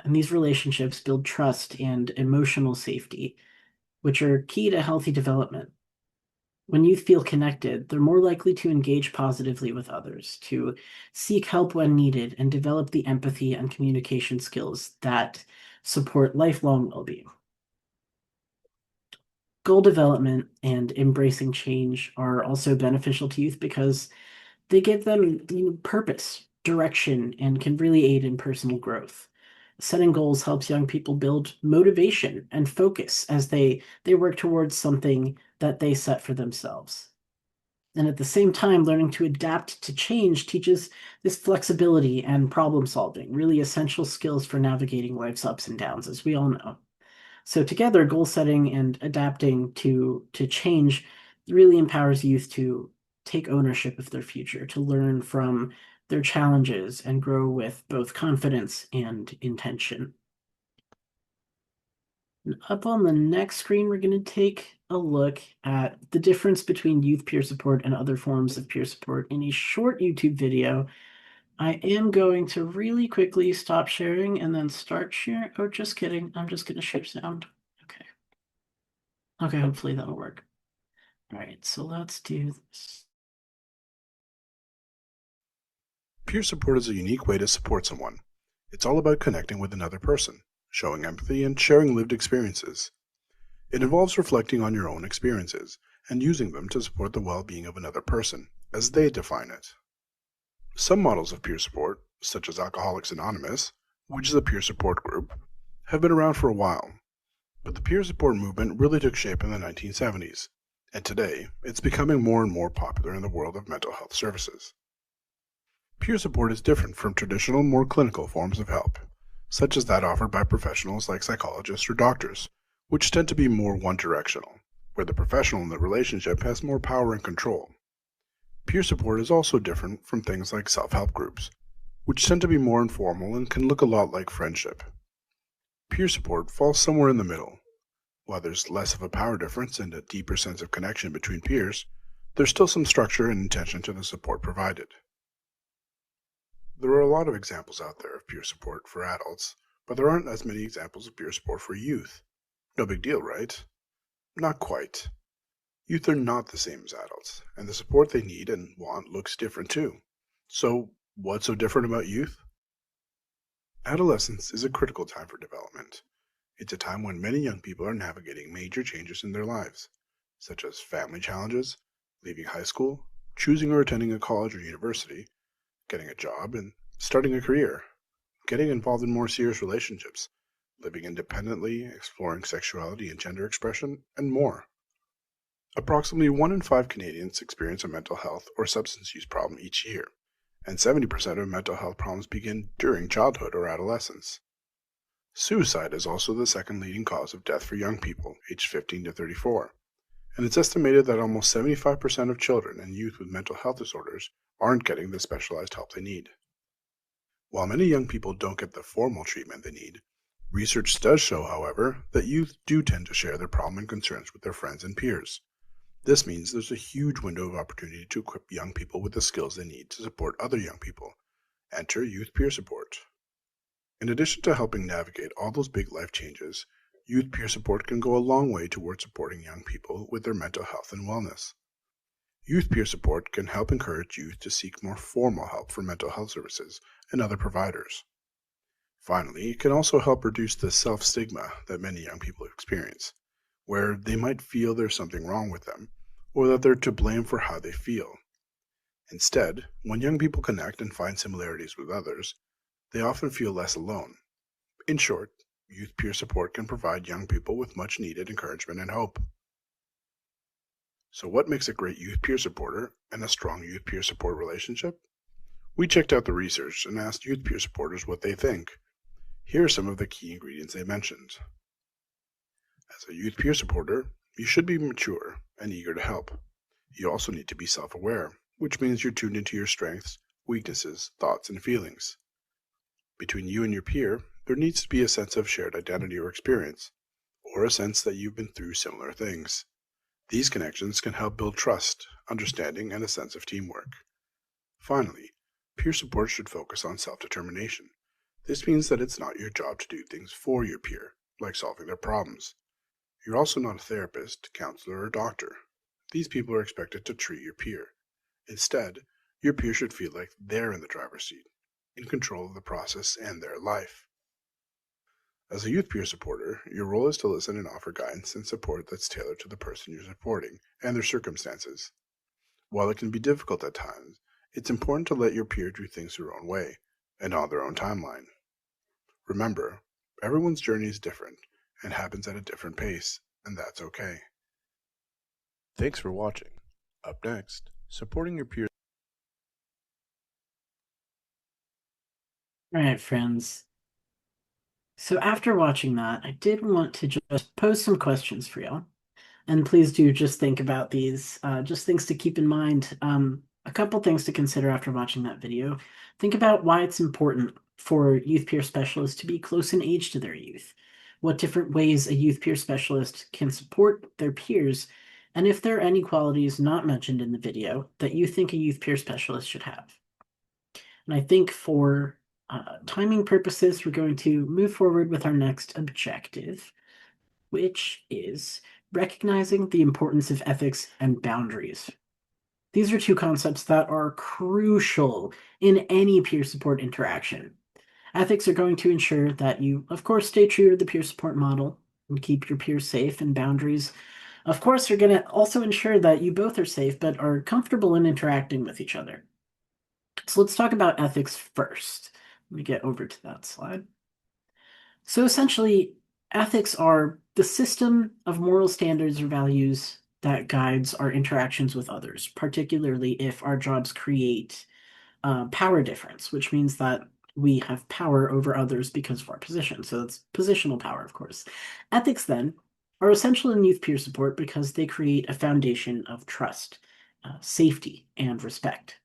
And these relationships build trust and emotional safety, which are key to healthy development. When youth feel connected, they're more likely to engage positively with others, to seek help when needed, and develop the empathy and communication skills that support lifelong well-being. Goal development and embracing change are also beneficial to youth because they give them purpose, direction, and can really aid in personal growth. Setting goals helps young people build motivation and focus as they work towards something that they set for themselves. And at the same time, learning to adapt to change teaches this flexibility and problem solving, really essential skills for navigating life's ups and downs, as we all know. So together, goal setting and adapting to change really empowers youth to take ownership of their future, to learn from their challenges and grow with both confidence and intention. Up on the next screen, we're going to take a look at the difference between youth peer support and other forms of peer support in a short YouTube video. I am going to really quickly stop sharing and then start sharing. Oh, just kidding. I'm just going to share sound. Okay. Okay, hopefully that'll work. All right, so let's do this. Peer support is a unique way to support someone. It's all about connecting with another person, showing empathy, and sharing lived experiences. It involves reflecting on your own experiences and using them to support the well-being of another person, as they define it. Some models of peer support, such as Alcoholics Anonymous, which is a peer support group, have been around for a while, but the peer support movement really took shape in the 1970s, and today it's becoming more and more popular in the world of mental health services. Peer support is different from traditional, more clinical forms of help, such as that offered by professionals like psychologists or doctors, which tend to be more one-directional, where the professional in the relationship has more power and control. Peer support is also different from things like self-help groups, which tend to be more informal and can look a lot like friendship. Peer support falls somewhere in the middle. While there's less of a power difference and a deeper sense of connection between peers, there's still some structure and intention to the support provided. There are a lot of examples out there of peer support for adults, but there aren't as many examples of peer support for youth. No big deal, right? Not quite. Youth are not the same as adults, and the support they need and want looks different too. So, what's so different about youth? Adolescence is a critical time for development. It's a time when many young people are navigating major changes in their lives, such as family challenges, leaving high school, choosing or attending a college or university, getting a job, and starting a career, getting involved in more serious relationships, living independently, exploring sexuality and gender expression, and more. Approximately 1 in 5 Canadians experience a mental health or substance use problem each year, and 70% of mental health problems begin during childhood or adolescence. Suicide is also the second leading cause of death for young people aged 15 to 34, and it's estimated that almost 75% of children and youth with mental health disorders aren't getting the specialized help they need. While many young people don't get the formal treatment they need, research does show, however, that youth do tend to share their problem and concerns with their friends and peers. This means there's a huge window of opportunity to equip young people with the skills they need to support other young people. Enter youth peer support. In addition to helping navigate all those big life changes, youth peer support can go a long way towards supporting young people with their mental health and wellness. Youth peer support can help encourage youth to seek more formal help from mental health services and other providers. Finally, it can also help reduce the self-stigma that many young people experience, where they might feel there's something wrong with them, or that they're to blame for how they feel. Instead, when young people connect and find similarities with others, they often feel less alone. In short, youth peer support can provide young people with much needed encouragement and hope. So what makes a great youth peer supporter and a strong youth peer support relationship? We checked out the research and asked youth peer supporters what they think. Here are some of the key ingredients they mentioned. As a youth peer supporter, you should be mature and eager to help. You also need to be self-aware, which means you're tuned into your strengths, weaknesses, thoughts, and feelings. Between you and your peer, there needs to be a sense of shared identity or experience, or a sense that you've been through similar things. These connections can help build trust, understanding, and a sense of teamwork. Finally, peer support should focus on self-determination. This means that it's not your job to do things for your peer, like solving their problems. You're also not a therapist, counselor, or doctor. These people are expected to treat your peer. Instead, your peer should feel like they're in the driver's seat, in control of the process and their life. As a youth peer supporter, your role is to listen and offer guidance and support that's tailored to the person you're supporting and their circumstances. While it can be difficult at times, it's important to let your peer do things their own way and on their own timeline. Remember, everyone's journey is different and happens at a different pace, and that's okay. Thanks for watching. Up next, supporting your peers. All right, friends. So after watching that, I did want to just pose some questions for y'all. And please do just think about these, just things to keep in mind. A couple things to consider after watching that video. Think about why it's important for youth peer specialists to be close in age to their youth. What different ways a youth peer specialist can support their peers, and if there are any qualities not mentioned in the video that you think a youth peer specialist should have. And I think for timing purposes, we're going to move forward with our next objective, which is recognizing the importance of ethics and boundaries. These are two concepts that are crucial in any peer support interaction. Ethics are going to ensure that you, of course, stay true to the peer support model and keep your peers safe, and boundaries, of course, are going to also ensure that you both are safe but are comfortable in interacting with each other. So let's talk about ethics first. Let me get over to that slide. So essentially, ethics are the system of moral standards or values that guides our interactions with others, particularly if our jobs create power difference, which means that we have power over others because of our position. So it's positional power, of course. Ethics, then, are essential in youth peer support because they create a foundation of trust, safety, and respect.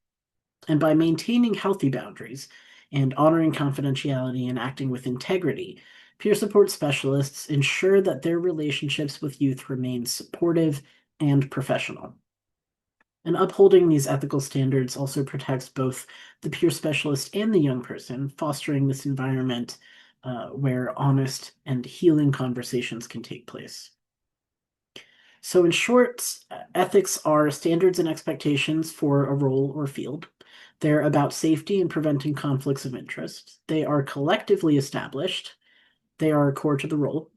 And by maintaining healthy boundaries and honoring confidentiality and acting with integrity, peer support specialists ensure that their relationships with youth remain supportive and professional. And upholding these ethical standards also protects both the peer specialist and the young person, fostering this environment where honest and healing conversations can take place. So in short, ethics are standards and expectations for a role or field. They're about safety and preventing conflicts of interest. They are collectively established. They are core to the role.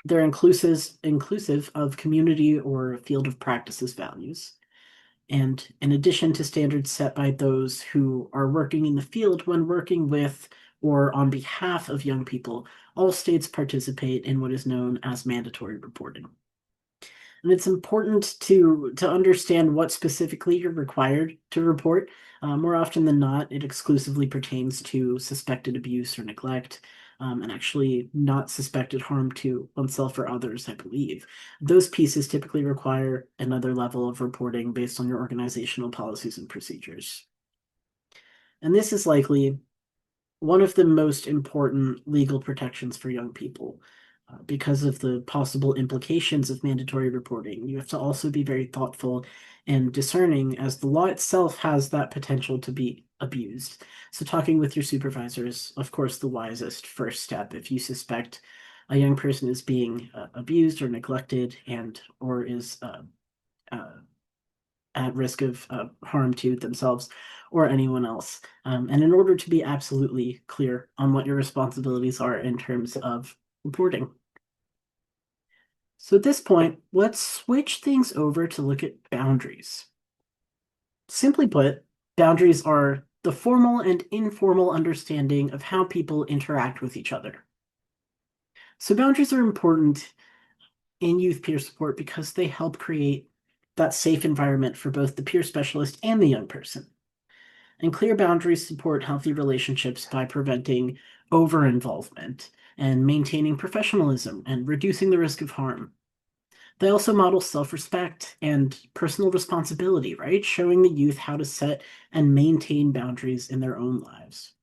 They're inclusive of community or field of practices values. And in addition to standards set by those who are working in the field, when working with or on behalf of young people, all states participate in what is known as mandatory reporting. And it's important to understand what specifically you're required to report. More often than not, it exclusively pertains to suspected abuse or neglect, and actually not suspected harm to oneself or others, I believe. Those pieces typically require another level of reporting based on your organizational policies and procedures. And this is likely one of the most important legal protections for young people. Because of the possible implications of mandatory reporting, you have to also be very thoughtful and discerning, as the law itself has that potential to be abused. So talking with your supervisor is, of course, the wisest first step if you suspect a young person is being abused or neglected or is at risk of harm to themselves or anyone else. And in order to be absolutely clear on what your responsibilities are in terms of reporting. So at this point, let's switch things over to look at boundaries. Simply put, boundaries are the formal and informal understanding of how people interact with each other. So boundaries are important in youth peer support because they help create that safe environment for both the peer specialist and the young person. And clear boundaries support healthy relationships by preventing over-involvement and maintaining professionalism and reducing the risk of harm. They also model self-respect and personal responsibility, right? Showing the youth how to set and maintain boundaries in their own lives.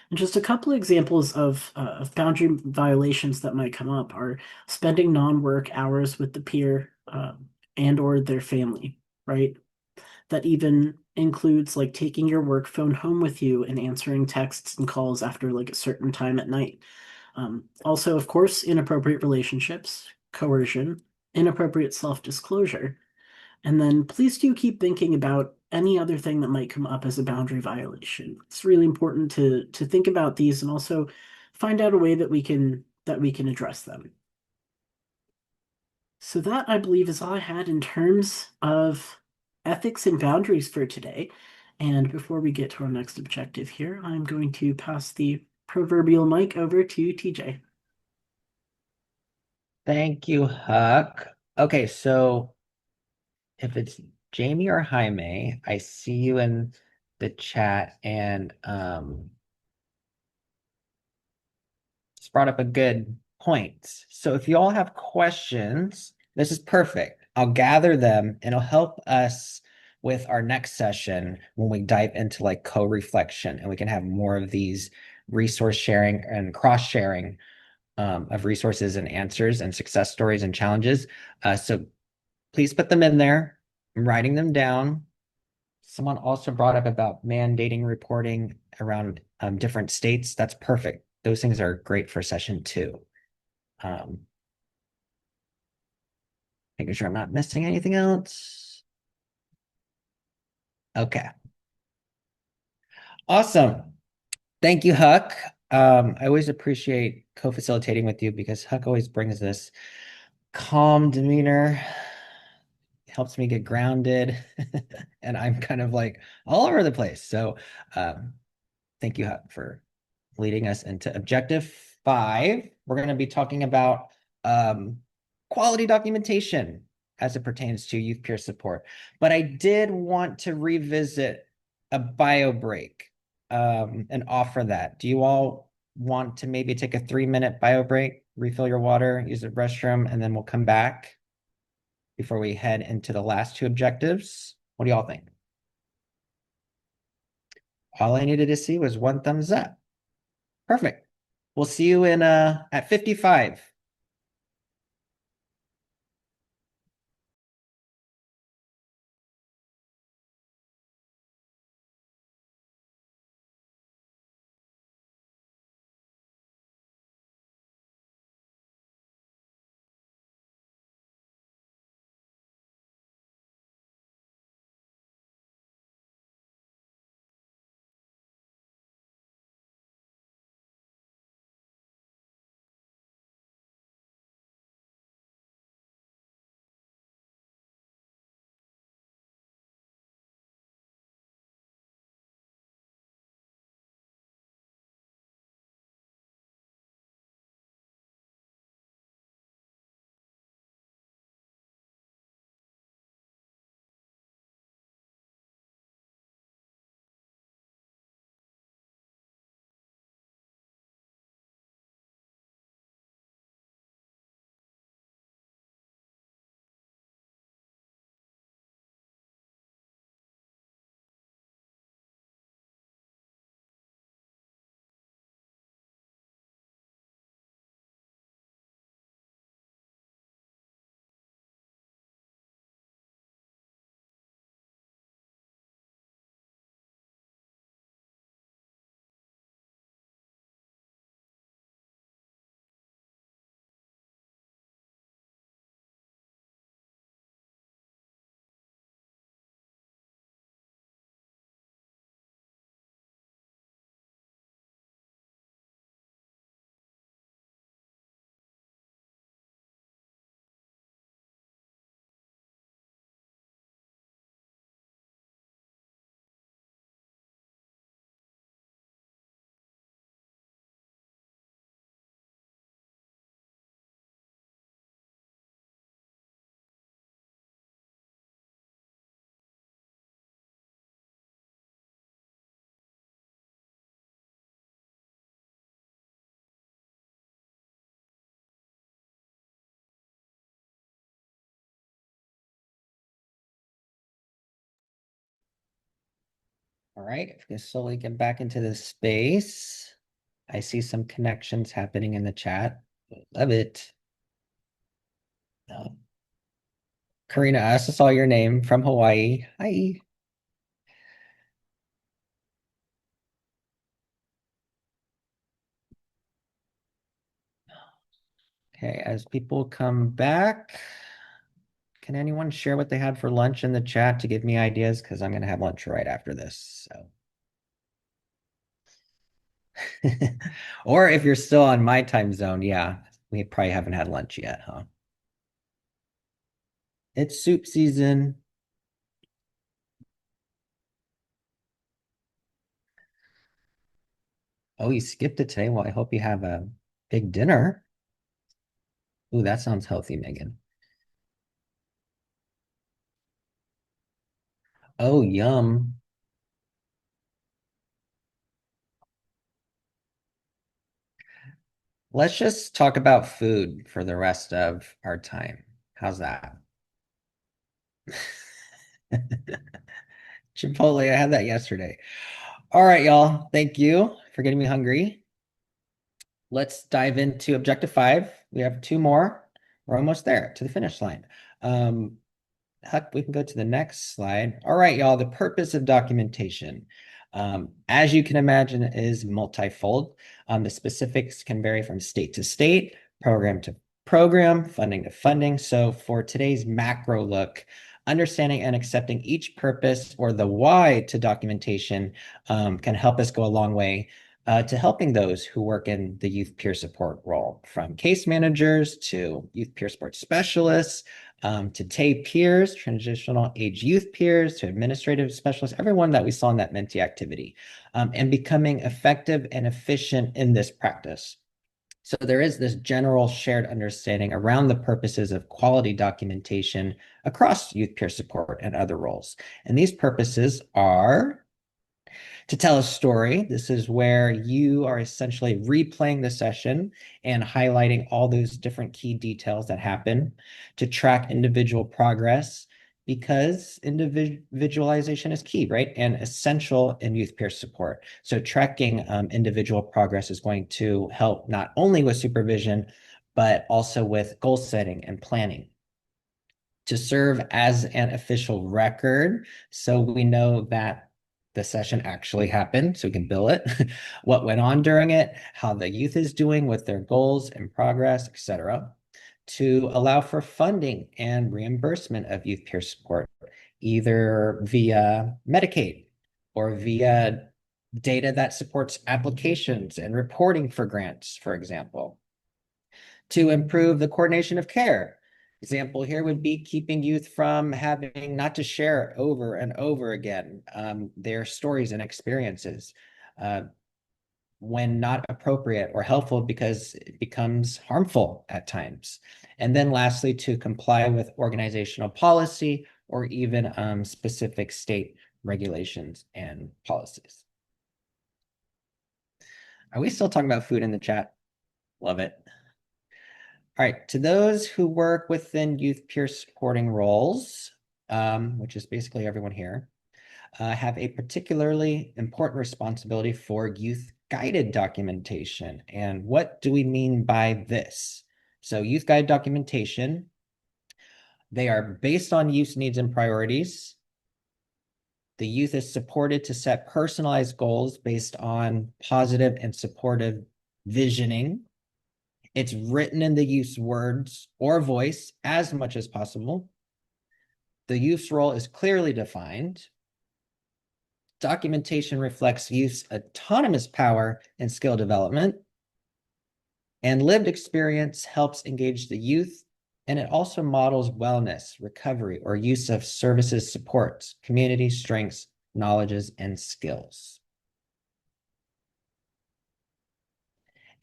And just a couple of examples of boundary violations that might come up are spending non-work hours with the peer and or their family, right? That even includes like taking your work phone home with you and answering texts and calls after like a certain time at night. Also, of course, inappropriate relationships, coercion, inappropriate self-disclosure. And then please do keep thinking about any other thing that might come up as a boundary violation. It's really important to think about these and also find out a way that we can address them. So that, I believe, is all I had in terms of ethics and boundaries for today. And before we get to our next objective here, I'm going to pass the proverbial mic over to TJ. Thank you, Huck. Okay, so if it's Jamie or Jaime, I see you in the chat, and it's brought up a good point. So if you all have questions, this is perfect. I'll gather them and it'll help us with our next session when we dive into like co-reflection and we can have more of these resource sharing and cross-sharing of resources and answers and success stories and challenges. So please put them in there. I'm writing them down. Someone also brought up about mandating reporting around different states. That's perfect. Those things are great for session 2. Making sure I'm not missing anything else. Okay. Awesome. Thank you, Huck. I always appreciate co-facilitating with you because Huck always brings this calm demeanor, helps me get grounded, and I'm kind of like all over the place. So thank you, Huck, for leading us into objective 5. We're going to be talking about quality documentation as it pertains to youth peer support. But I did want to revisit a bio break and offer that. Do you all want to maybe take a 3-minute bio break, refill your water, use the restroom, and then we'll come back before we head into the last 2 objectives? What do y'all think? All I needed to see was 1 thumbs up. Perfect. We'll see you in at 55. All right, if we can slowly get back into this space. I see some connections happening in the chat. Love it. Karina, I also saw your name from Hawaii. Hi. Okay, as people come back, can anyone share what they had for lunch in the chat to give me ideas? Because I'm going to have lunch right after this. So. Or if you're still on my time zone, yeah, we probably haven't had lunch yet, huh? It's soup season. Oh, you skipped it today. Well, I hope you have a big dinner. Ooh, that sounds healthy, Megan. Oh, yum. Let's just talk about food for the rest of our time. How's that? Chipotle, I had that yesterday. All right, y'all. Thank you for getting me hungry. Let's dive into objective 5. We have 2 more. We're almost there to the finish line. Huck, we can go to the next slide. All right, y'all, the purpose of documentation, as you can imagine, is multifold. The specifics can vary from state to state, program to program, funding to funding. So for today's macro look, understanding and accepting each purpose or the why to documentation can help us go a long way to helping those who work in the youth peer support role, from case managers to youth peer support specialists, to TAY peers, transitional age youth peers, to administrative specialists, everyone that we saw in that Menti activity, and becoming effective and efficient in this practice. So there is this general shared understanding around the purposes of quality documentation across youth peer support and other roles. And these purposes are to tell a story. This is where you are essentially replaying the session and highlighting all those different key details that happen. To track individual progress, because individualization is key, right? And essential in youth peer support. So tracking individual progress is going to help not only with supervision, but also with goal setting and planning. To serve as an official record, so we know that the session actually happened, so we can bill it, what went on during it, how the youth is doing with their goals and progress, etc. To allow for funding and reimbursement of youth peer support, either via Medicaid or via data that supports applications and reporting for grants, for example. To improve the coordination of care. Example here would be keeping youth from having not to share over and over again their stories and experiences when not appropriate or helpful, because it becomes harmful at times. And then lastly, to comply with organizational policy or even specific state regulations and policies. Are we still talking about food in the chat? Love it. All right, to those who work within youth peer supporting roles, which is basically everyone here, have a particularly important responsibility for youth guided documentation. And what do we mean by this? So youth guided documentation, they are based on youth needs and priorities. The youth is supported to set personalized goals based on positive and supportive visioning. It's written in the youth's words or voice as much as possible. The youth's role is clearly defined. Documentation reflects youth's autonomous power and skill development. And lived experience helps engage the youth. And it also models wellness, recovery, or use of services, supports, community strengths, knowledges, and skills.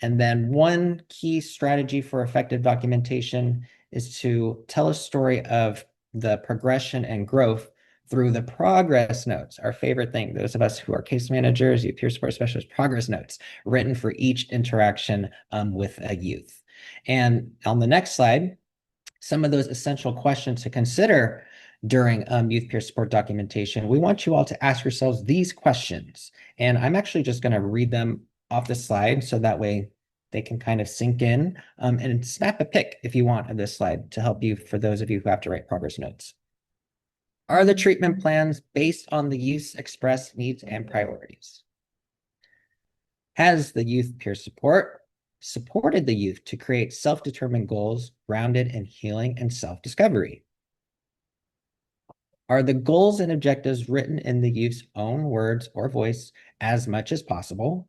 And then one key strategy for effective documentation is to tell a story of the progression and growth through the progress notes. Our favorite thing, those of us who are case managers, youth peer support specialists, progress notes written for each interaction with a youth. And on the next slide, some of those essential questions to consider during youth peer support documentation. We want you all to ask yourselves these questions. And I'm actually just going to read them off the slide so that way they can kind of sink in, and snap a pic if you want of this slide to help you, for those of you who have to write progress notes. Are the treatment plans based on the youth's expressed needs and priorities? Has the youth peer support supported the youth to create self-determined goals grounded in healing and self-discovery? Are the goals and objectives written in the youth's own words or voice as much as possible?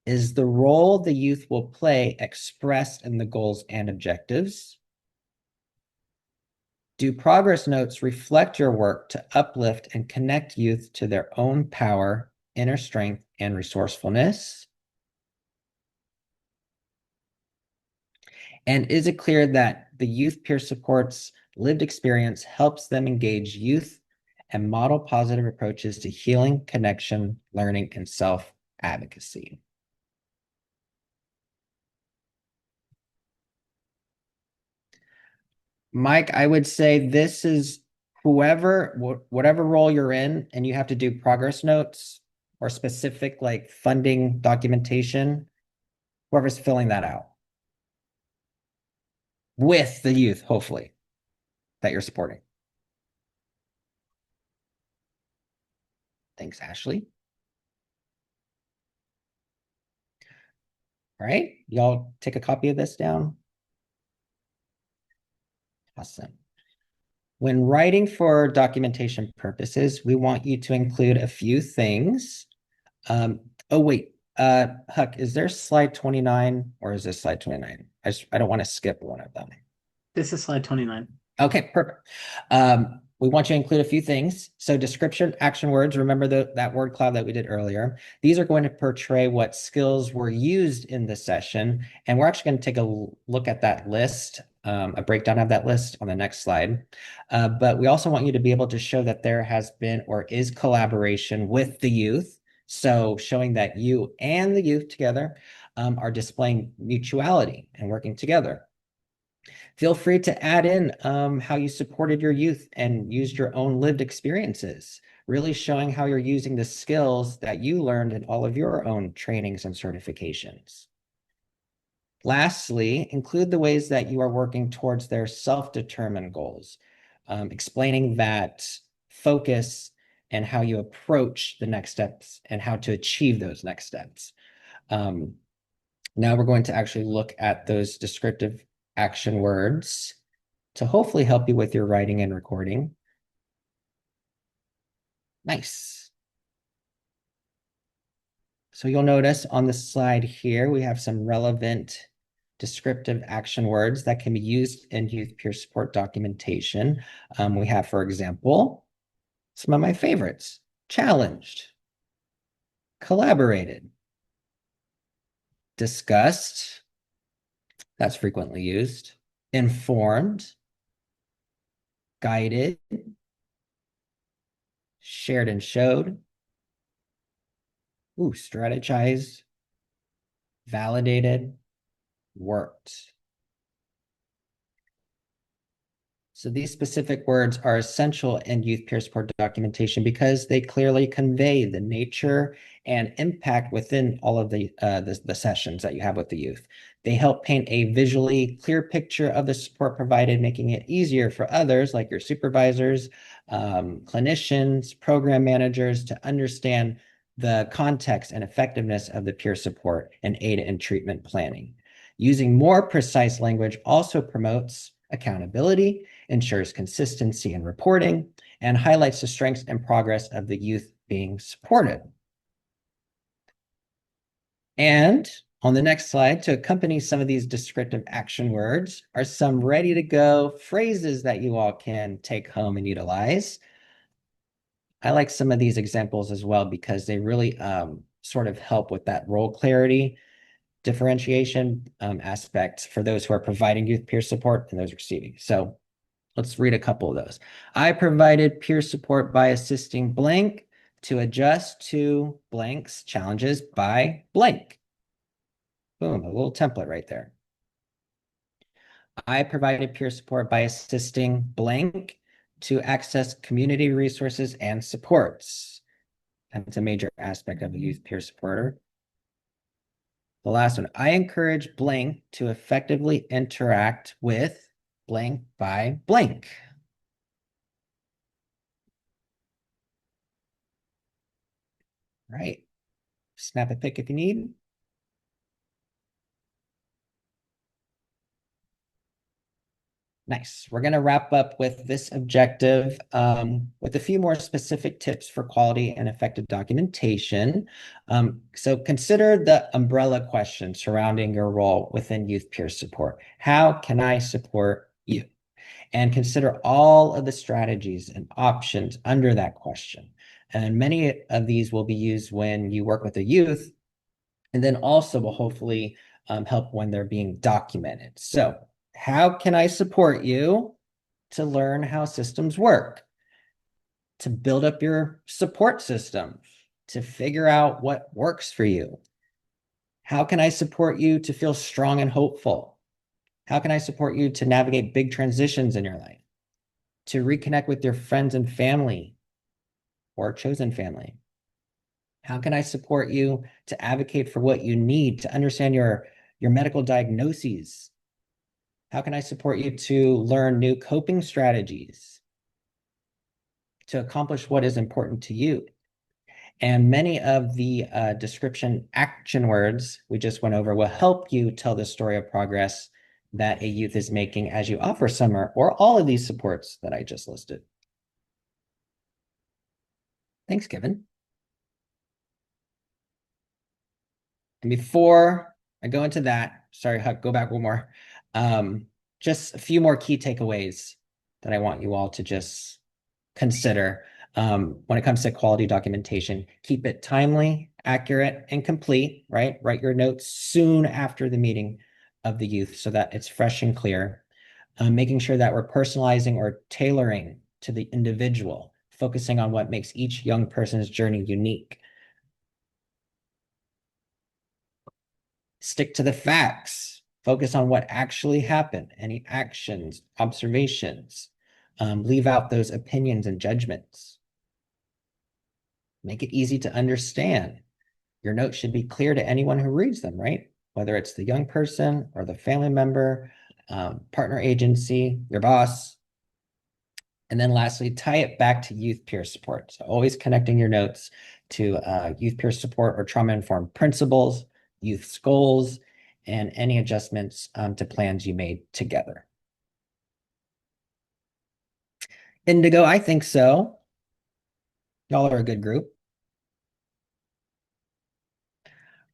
Is the role the youth will play expressed in the goals and objectives? Do progress notes reflect your work to uplift and connect youth to their own power inner strength and resourcefulness? And is it clear that the youth peer support's lived experience helps them engage youth and model positive approaches to healing, connection, learning, and self-advocacy? Mike, I would say this is whatever role you're in, and you have to do progress notes or specific like funding documentation, whoever's filling that out with the youth, hopefully, that you're supporting. Thanks, Ashley. All right, y'all take a copy of this down. Awesome. When writing for documentation purposes, we want you to include a few things. Oh, wait, Huck, is there slide 29 or is this slide 29? I don't want to skip one of them. This is slide 29. Okay, perfect. We want you to include a few things. So description, action words, remember that word cloud that we did earlier. These are going to portray what skills were used in the session. And we're actually going to take a look at that list, a breakdown of that list on the next slide. But we also want you to be able to show that there has been or is collaboration with the youth. So showing that you and the youth together are displaying mutuality and working together. Feel free to add in how you supported your youth and used your own lived experiences, really showing how you're using the skills that you learned in all of your own trainings and certifications. Lastly, include the ways that you are working towards their self-determined goals, explaining that focus and how you approach the next steps and how to achieve those next steps. Now we're going to actually look at those descriptive action words to hopefully help you with your writing and recording. Nice. So you'll notice on the slide here, we have some relevant descriptive action words that can be used in youth peer support documentation. We have, for example, some of my favorites: challenged, collaborated, discussed, that's frequently used, informed, guided, shared and showed, strategized, validated, worked. So these specific words are essential in youth peer support documentation because they clearly convey the nature and impact within all of the sessions that you have with the youth. They help paint a visually clear picture of the support provided, making it easier for others like your supervisors, clinicians, program managers to understand the context and effectiveness of the peer support and aid and treatment planning. Using more precise language also promotes accountability, ensures consistency in reporting, and highlights the strengths and progress of the youth being supported. And on the next slide, to accompany some of these descriptive action words are some ready-to-go phrases that you all can take home and utilize. I like some of these examples as well because they really sort of help with that role clarity, differentiation aspect for those who are providing youth peer support and those receiving. So let's read a couple of those. I provided peer support by assisting blank to adjust to blank's challenges by blank. Boom, a little template right there. I provided peer support by assisting blank to access community resources and supports. That's a major aspect of a youth peer supporter. The last one, I encourage blank to effectively interact with blank by blank. Right. Snap a pic if you need. Nice. We're going to wrap up with this objective with a few more specific tips for quality and effective documentation. So consider the umbrella question surrounding your role within youth peer support. How can I support you? and consider all of the strategies and options under that question. And many of these will be used when you work with a youth, and then also will hopefully help when they're being documented. So how can I support you to learn how systems work, to build up your support system, to figure out what works for you? How can I support you to feel strong and hopeful? How can I support you to navigate big transitions in your life, to reconnect with your friends and family or chosen family? How can I support you to advocate for what you need, to understand your medical diagnoses? How can I support you to learn new coping strategies, to accomplish what is important to you? And many of the description action words we just went over will help you tell the story of progress that a youth is making as you offer some or all of these supports that I just listed. Thanks, Kevin. And before I go into that, sorry, Huck, go back one more. Just a few more key takeaways that I want you all to just consider when it comes to quality documentation. Keep it timely, accurate, and complete, right? Write your notes soon after the meeting of the youth so that it's fresh and clear. Making sure that we're personalizing or tailoring to the individual, focusing on what makes each young person's journey unique. Stick to the facts. Focus on what actually happened, any actions, observations. Leave out those opinions and judgments. Make it easy to understand. Your notes should be clear to anyone who reads them, right? Whether it's the young person or the family member, partner agency, your boss. And then lastly, tie it back to youth peer support. So always connecting your notes to youth peer support or trauma-informed principles, youth's goals, and any adjustments to plans you made together. Indigo, I think so. Y'all are a good group.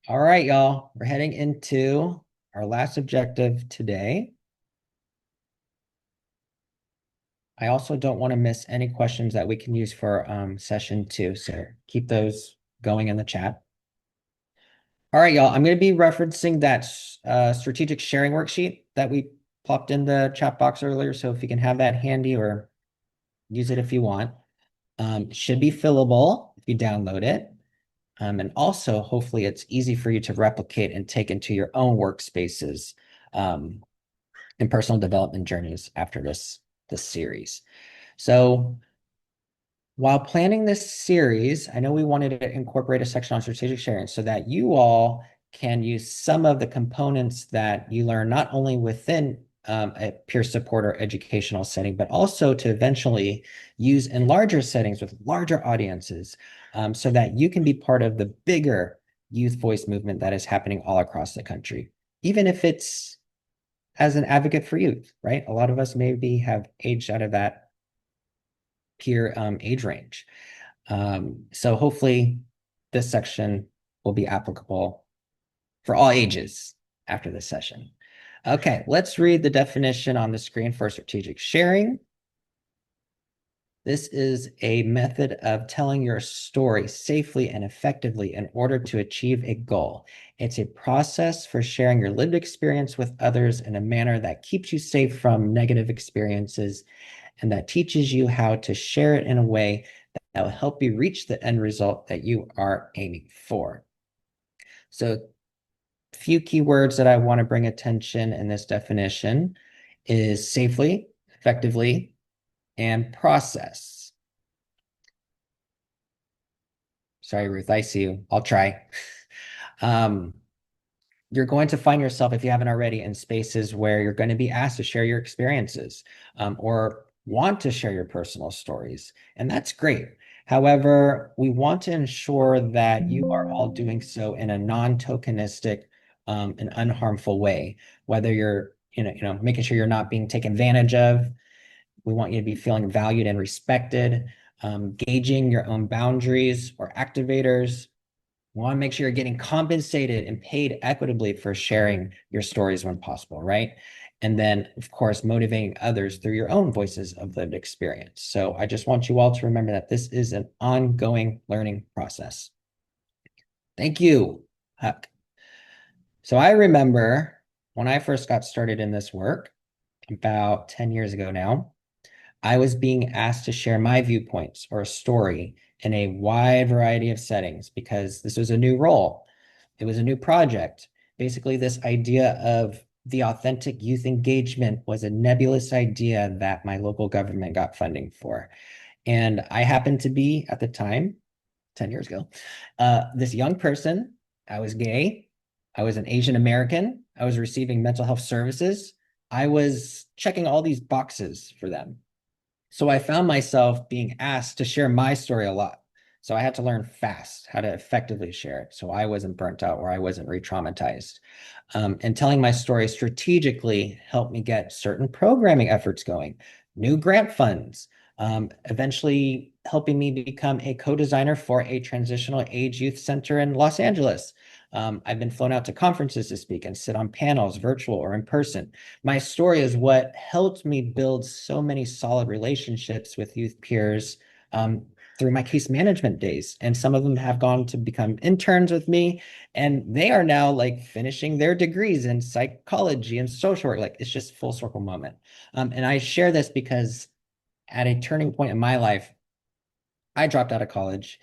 All right, y'all, we're heading into our last objective today. I also don't want to miss any questions that we can use for session 2, so keep those going in the chat. All right, y'all, I'm going to be referencing that strategic sharing worksheet that we popped in the chat box earlier, so if you can have that handy or use it if you want. It should be fillable if you download it. And also, hopefully, it's easy for you to replicate and take into your own workspaces and personal development journeys after this series. So while planning this series, I know we wanted to incorporate a section on strategic sharing so that you all can use some of the components that you learn not only within a peer support or educational setting, but also to eventually use in larger settings with larger audiences so that you can be part of the bigger youth voice movement that is happening all across the country, even if it's as an advocate for youth, right? A lot of us maybe have aged out of that peer age range. So hopefully this section will be applicable for all ages after this session. Okay, let's read the definition on the screen for strategic sharing. This is a method of telling your story safely and effectively in order to achieve a goal. It's a process for sharing your lived experience with others in a manner that keeps you safe from negative experiences and that teaches you how to share it in a way that will help you reach the end result that you are aiming for. So a few keywords that I want to bring attention in this definition is safely, effectively, and process. Sorry, Ruth, I see you. I'll try. You're going to find yourself, if you haven't already, in spaces where you're going to be asked to share your experiences or want to share your personal stories, and that's great. However, we want to ensure that you are all doing so in a non-tokenistic and unharmful way, whether you're making sure you're not being taken advantage of. We want you to be feeling valued and respected, gauging your own boundaries or activators. We want to make sure you're getting compensated and paid equitably for sharing your stories when possible, right? And then, of course, motivating others through your own voices of lived experience. So I just want you all to remember that this is an ongoing learning process. Thank you, Huck. So I remember when I first got started in this work, about 10 years ago now, I was being asked to share my viewpoints or a story in a wide variety of settings because this was a new role. It was a new project. Basically, this idea of the authentic youth engagement was a nebulous idea that my local government got funding for. And I happened to be, at the time, 10 years ago, this young person. I was gay. I was an Asian American. I was receiving mental health services. I was checking all these boxes for them. So I found myself being asked to share my story a lot. So I had to learn fast how to effectively share it so I wasn't burnt out or I wasn't re-traumatized. And telling my story strategically helped me get certain programming efforts going, new grant funds, eventually helping me become a co-designer for a transitional age youth center in Los Angeles. I've been flown out to conferences to speak and sit on panels, virtual or in person. My story is what helped me build so many solid relationships with youth peers through my case management days. And some of them have gone to become interns with me, and they are now like finishing their degrees in psychology and social work. Like it's just full circle moment. And I share this because at a turning point in my life, I dropped out of college,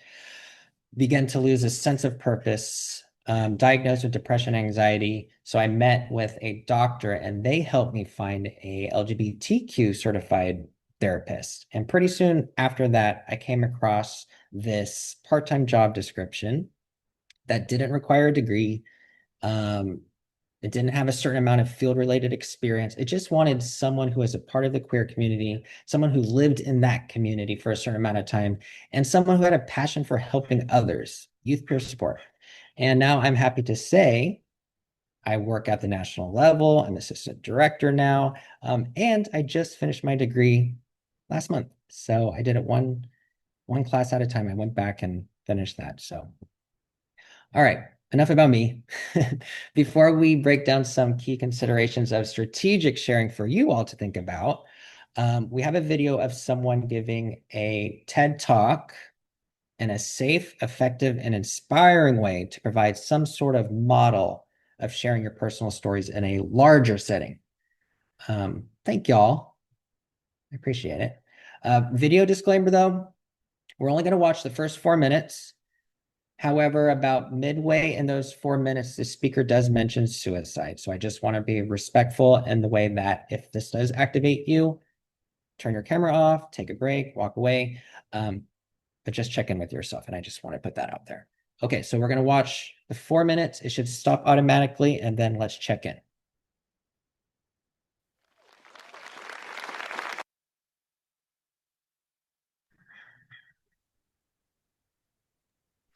began to lose a sense of purpose, diagnosed with depression, anxiety. So I met with a doctor and they helped me find a LGBTQ certified therapist. And pretty soon after that, I came across this part-time job description that didn't require a degree. It didn't have a certain amount of field-related experience. It just wanted someone who was a part of the queer community, someone who lived in that community for a certain amount of time, and someone who had a passion for helping others, youth peer support. And now I'm happy to say I work at the national level. I'm assistant director now, and I just finished my degree last month. So I did it one class at a time. I went back and finished that. So, all right. Enough about me. Before we break down some key considerations of strategic sharing for you all to think about, we have a video of someone giving a TED Talk in a safe, effective, and inspiring way to provide some sort of model of sharing your personal stories in a larger setting. Thank y'all. I appreciate it. Video disclaimer though, we're only going to watch the first 4 minutes. However, about midway in those 4 minutes, the speaker does mention suicide. So I just want to be respectful in the way that if this does activate you, turn your camera off, take a break, walk away, but just check in with yourself. And I just want to put that out there. Okay, so we're going to watch the 4 minutes. It should stop automatically, and then let's check in.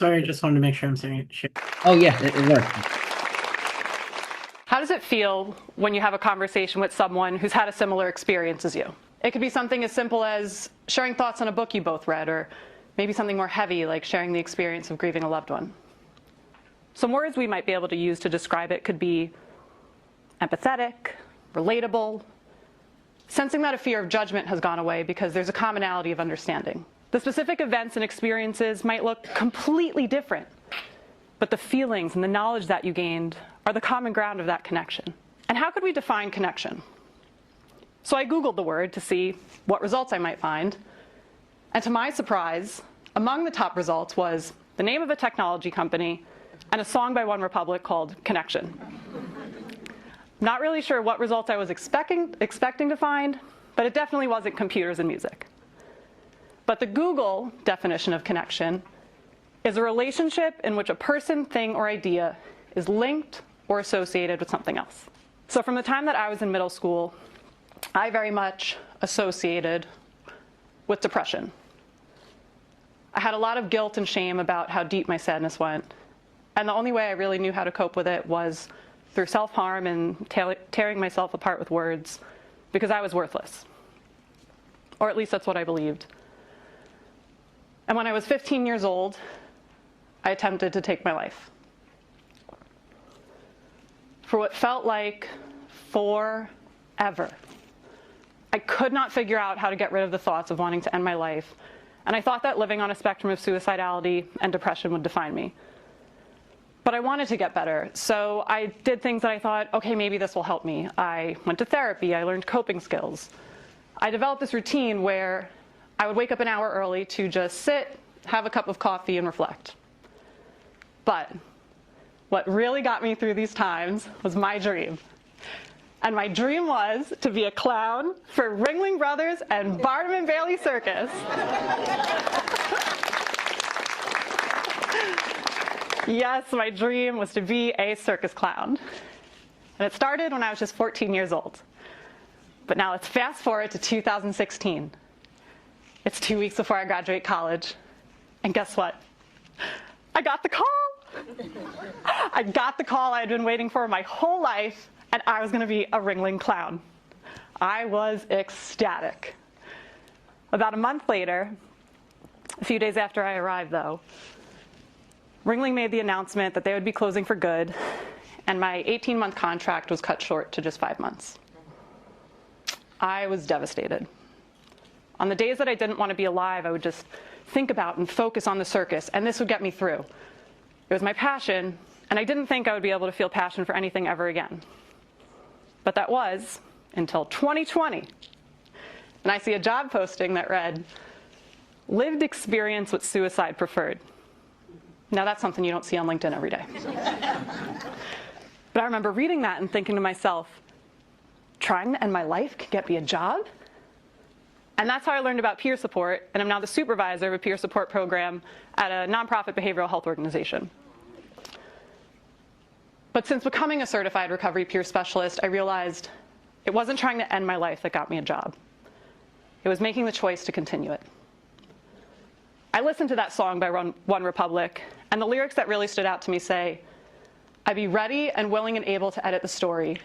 Sorry, I just wanted to make sure I'm saying it. Oh yeah, it worked. How does it feel when you have a conversation with someone who's had a similar experience as you? It could be something as simple as sharing thoughts on a book you both read, or maybe something more heavy like sharing the experience of grieving a loved one. Some words we might be able to use to describe it could be empathetic, relatable, sensing that a fear of judgment has gone away because there's a commonality of understanding. The specific events and experiences might look completely different, but the feelings and the knowledge that you gained are the common ground of that connection. And how could we define connection? So I Googled the word to see what results I might find. And to my surprise, among the top results was the name of a technology company and a song by OneRepublic called Connection. Not really sure what results I was expecting to find, but it definitely wasn't computers and music. But the Google definition of connection is a relationship in which a person, thing, or idea is linked or associated with something else. So from the time that I was in middle school, I very much associated with depression. I had a lot of guilt and shame about how deep my sadness went. And the only way I really knew how to cope with it was through self-harm and tearing myself apart with words, because I was worthless. Or at least that's what I believed. And when I was 15 years old, I attempted to take my life. For what felt like 4 ever. I could not figure out how to get rid of the thoughts of wanting to end my life, and I thought that living on a spectrum of suicidality and depression would define me. But I wanted to get better, so I did things that I thought, okay, maybe this will help me. I went to therapy, I learned coping skills. I developed this routine where I would wake up an hour early to just sit, have a cup of coffee, and reflect. But what really got me through these times was my dream. And my dream was to be a clown for Ringling Brothers and Barnum and Bailey Circus. Yes, my dream was to be a circus clown. And it started when I was just 14 years old. But now let's fast forward to 2016. It's 2 weeks before I graduate college. And guess what? I got the call. I got the call I had been waiting for my whole life, and I was going to be a Ringling clown. I was ecstatic. About a month later, a few days after I arrived though, Ringling made the announcement that they would be closing for good, and my 18-month contract was cut short to just 5 months. I was devastated. On the days that I didn't want to be alive, I would just think about and focus on the circus, and this would get me through. It was my passion, and I didn't think I would be able to feel passion for anything ever again. But that was until 2020. And I see a job posting that read, "Lived experience with suicide preferred." Now that's something you don't see on LinkedIn every day. But I remember reading that and thinking to myself, trying to end my life could get me a job? And that's how I learned about peer support, and I'm now the supervisor of a peer support program at a nonprofit behavioral health organization. But since becoming a certified recovery peer specialist, I realized it wasn't trying to end my life that got me a job. It was making the choice to continue it. I listened to that song by One Republic, and the lyrics that really stood out to me say, "I'd be ready and willing and able to edit the story,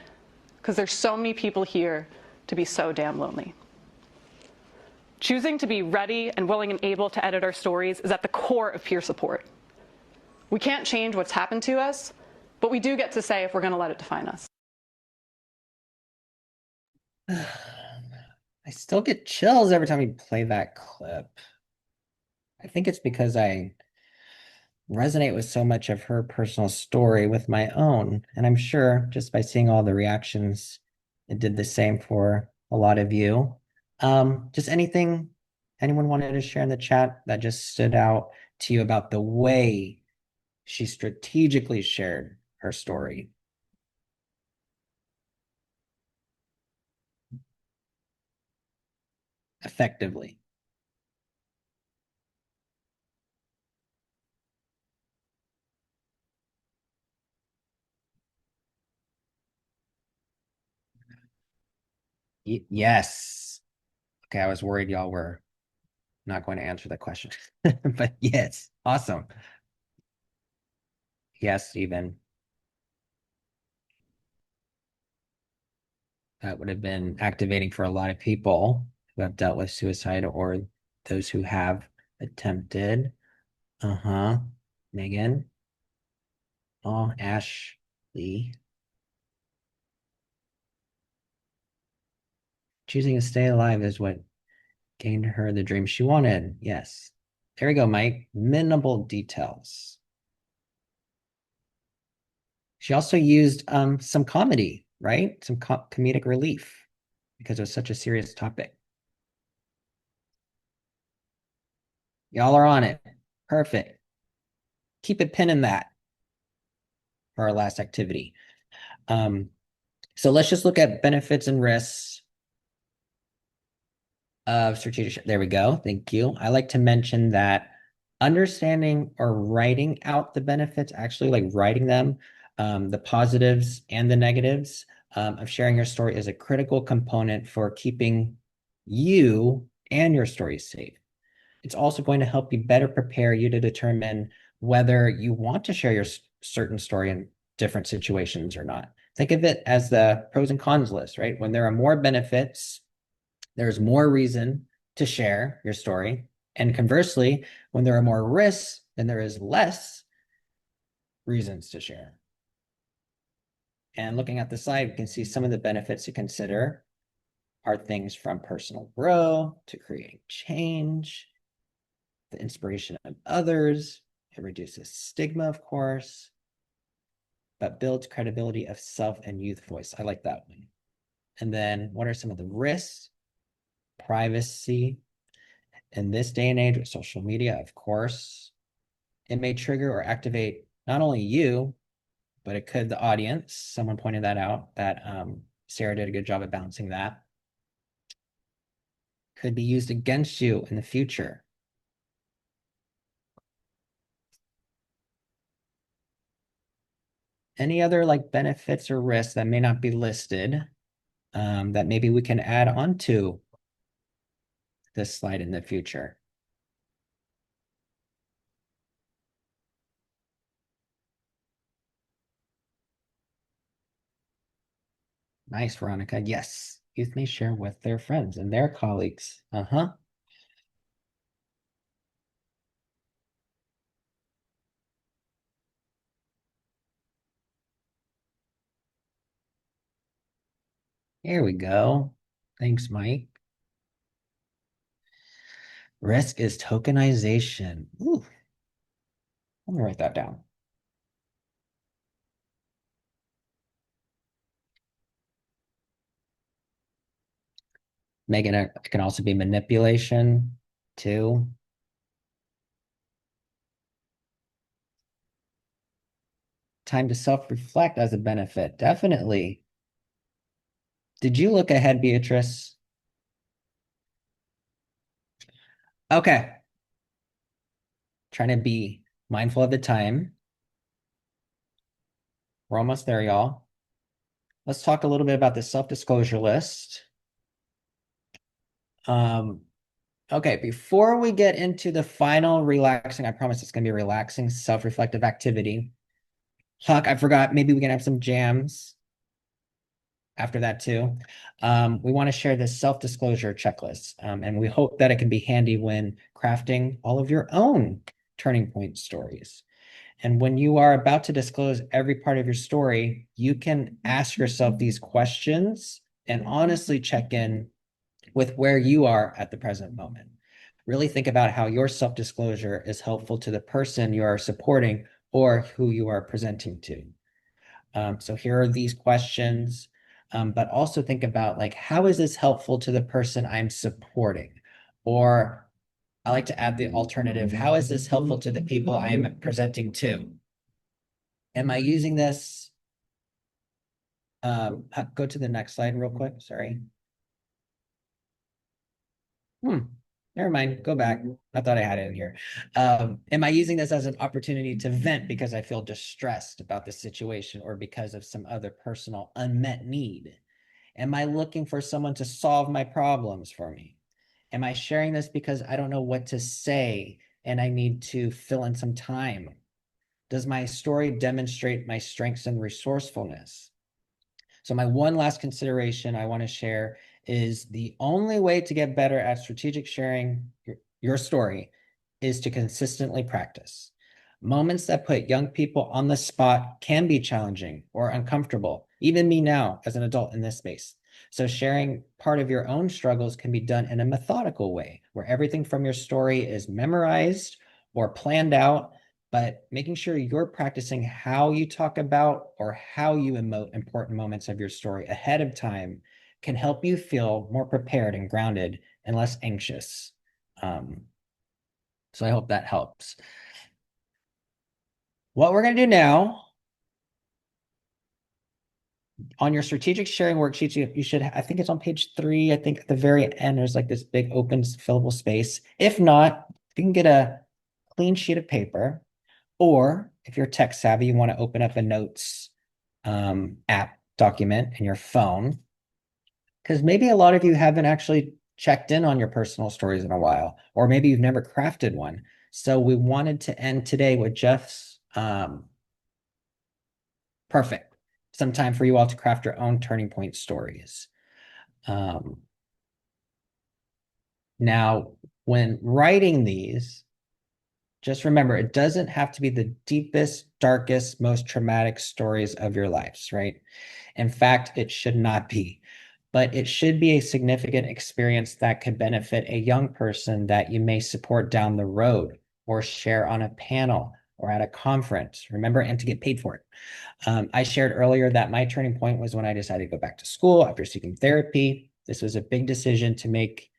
because there's so many people here to be so damn lonely." Choosing to be ready and willing and able to edit our stories is at the core of peer support. We can't change what's happened to us, but we do get to say if we're going to let it define us. I still get chills every time you play that clip. I think it's because I resonate with so much of her personal story with my own. And I'm sure just by seeing all the reactions, it did the same for a lot of you. Just anything anyone wanted to share in the chat that just stood out to you about the way she strategically shared her story? Effectively. Yes. Okay, I was worried y'all were not going to answer the question. But yes, awesome. Yes, even. That would have been activating for a lot of people who have dealt with suicide or those who have attempted. Uh-huh. Megan. Oh, Ashley. Choosing to stay alive is what gained her the dream she wanted. Yes. There we go, Mike. Minimal details. She also used some comedy, right? Some comedic relief because it was such a serious topic. Y'all are on it. Perfect. Keep a pin in that for our last activity. So let's just look at benefits and risks of strategic. There we go. Thank you. I like to mention that understanding or writing out the benefits, actually like writing them, the positives and the negatives of sharing your story is a critical component for keeping you and your story safe. It's also going to help you better prepare you to determine whether you want to share your certain story in different situations or not. Think of it as the pros and cons list, right? When there are more benefits, there's more reason to share your story. And conversely, when there are more risks, then there is less reasons to share. And looking at the slide, we can see some of the benefits to consider. are things from personal growth to creating change, the inspiration of others. It reduces stigma, of course, but builds credibility of self and youth voice. I like that one. And then what are some of the risks? Privacy. In this day and age with social media, of course, it may trigger or activate not only you, but it could the audience. Someone pointed that out, that Sarah did a good job at balancing that. Could be used against you in the future. Any other like benefits or risks that may not be listed that maybe we can add onto this slide in the future? Nice, Veronica. Yes, youth may share with their friends and their colleagues. Uh-huh. Here we go. Thanks, Mike. Risk is tokenization. Ooh, let me write that down. Megan, it can also be manipulation too. Time to self-reflect as a benefit. Definitely. Did you look ahead, Beatrice? Okay. Trying to be mindful of the time. We're almost there, y'all. Let's talk a little bit about the self-disclosure list. Okay, before we get into the final relaxing, I promise it's going to be a relaxing self-reflective activity. Huck, I forgot, maybe we can have some jams after that too. We want to share this self-disclosure checklist, and we hope that it can be handy when crafting all of your own turning point stories. And when you are about to disclose every part of your story, you can ask yourself these questions and honestly check in with where you are at the present moment. Really think about how your self-disclosure is helpful to the person you are supporting or who you are presenting to. So here are these questions, but also think about like, how is this helpful to the person I'm supporting? Or I like to add the alternative, how is this helpful to the people I'm presenting to? Am I using this? Go to the next slide real quick, sorry. Never mind, go back. I thought I had it in here. Am I using this as an opportunity to vent because I feel distressed about the situation or because of some other personal unmet need? Am I looking for someone to solve my problems for me? Am I sharing this because I don't know what to say and I need to fill in some time? Does my story demonstrate my strengths and resourcefulness? So my one last consideration I want to share is the only way to get better at strategic sharing your story is to consistently practice. Moments that put young people on the spot can be challenging or uncomfortable, even me now as an adult in this space. So sharing part of your own struggles can be done in a methodical way where everything from your story is memorized or planned out, but making sure you're practicing how you talk about or how you emote important moments of your story ahead of time can help you feel more prepared and grounded and less anxious. So I hope that helps. What we're going to do now, on your strategic sharing worksheets, you should, I think it's on page 3, I think at the very end, there's like this big open fillable space. If not, you can get a clean sheet of paper, or if you're tech savvy, you want to open up a notes app document in your phone, because maybe a lot of you haven't actually checked in on your personal stories in a while, or maybe you've never crafted one. So we wanted to end today with Jeff's perfect. Some time for you all to craft your own turning point stories. Now, when writing these, just remember, it doesn't have to be the deepest, darkest, most traumatic stories of your lives, right? In fact, it should not be. but it should be a significant experience that could benefit a young person that you may support down the road or share on a panel or at a conference. Remember, and to get paid for it. I shared earlier that my turning point was when I decided to go back to school after seeking therapy. This was a big decision to make,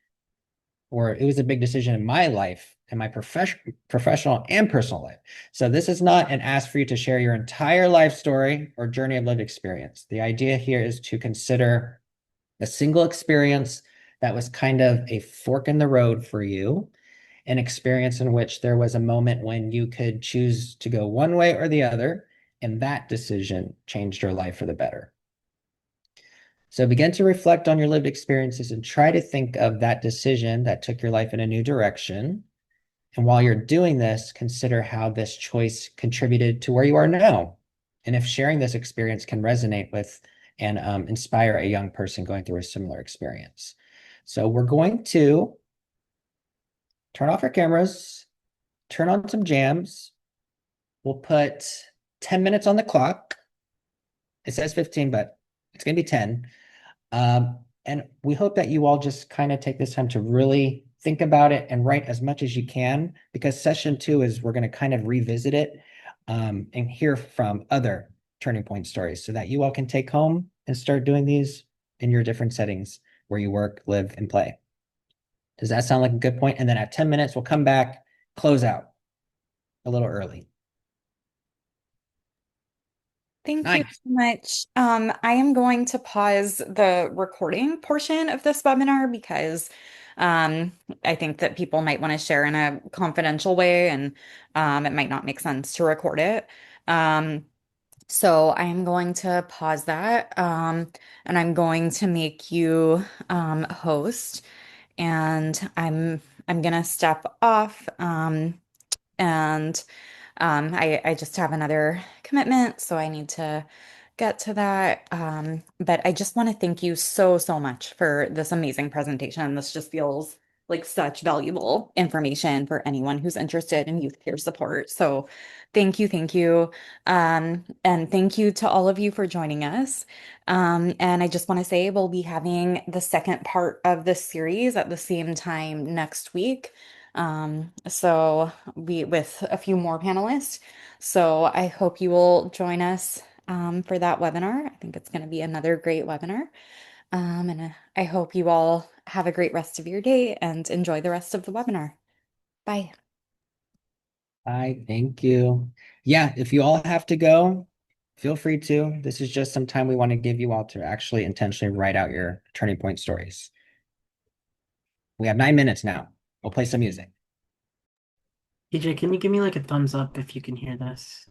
or it was a big decision in my life and my professional and personal life. So this is not an ask for you to share your entire life story or journey of lived experience. The idea here is to consider a single experience that was kind of a fork in the road for you, an experience in which there was a moment when you could choose to go one way or the other, and that decision changed your life for the better. So begin to reflect on your lived experiences and try to think of that decision that took your life in a new direction. And while you're doing this, consider how this choice contributed to where you are now. And if sharing this experience can resonate with and inspire a young person going through a similar experience. So we're going to turn off our cameras, turn on some jams. We'll put 10 minutes on the clock. It says 15, but it's going to be 10. And we hope that you all just kind of take this time to really think about it and write as much as you can, because session 2 is we're going to kind of revisit it and hear from other turning point stories so that you all can take home and start doing these in your different settings where you work, live, and play. Does that sound like a good point? And then at 10 minutes, we'll come back, close out a little early. Thank you Nice. so much. I am going to pause the recording portion of this webinar because um, I think that people might want to share in a confidential way and it might not make sense to record it. Um, so I am going to pause that and I'm going to make you host and I'm gonna step off and I just have another commitment, so I need to get to that. But I just want to thank you so, so much for this amazing presentation. This just feels like such valuable information for anyone who's interested in youth peer support. So thank you, thank you. And thank you to all of you for joining us. And I just want to say we'll be having the second part of this series at the same time next week. So we with a few more panelists. So I hope you will join us for that webinar. I think it's going to be another great webinar. And I hope you all have a great rest of your day and enjoy the rest of the webinar. Bye. Hi, thank you. Yeah, if you all have to go, feel free to. This is just some time we want to give you all to actually intentionally write out your turning point stories. We have 9 minutes now. We'll play some music. EJ, can you give me like a thumbs up if you can hear this?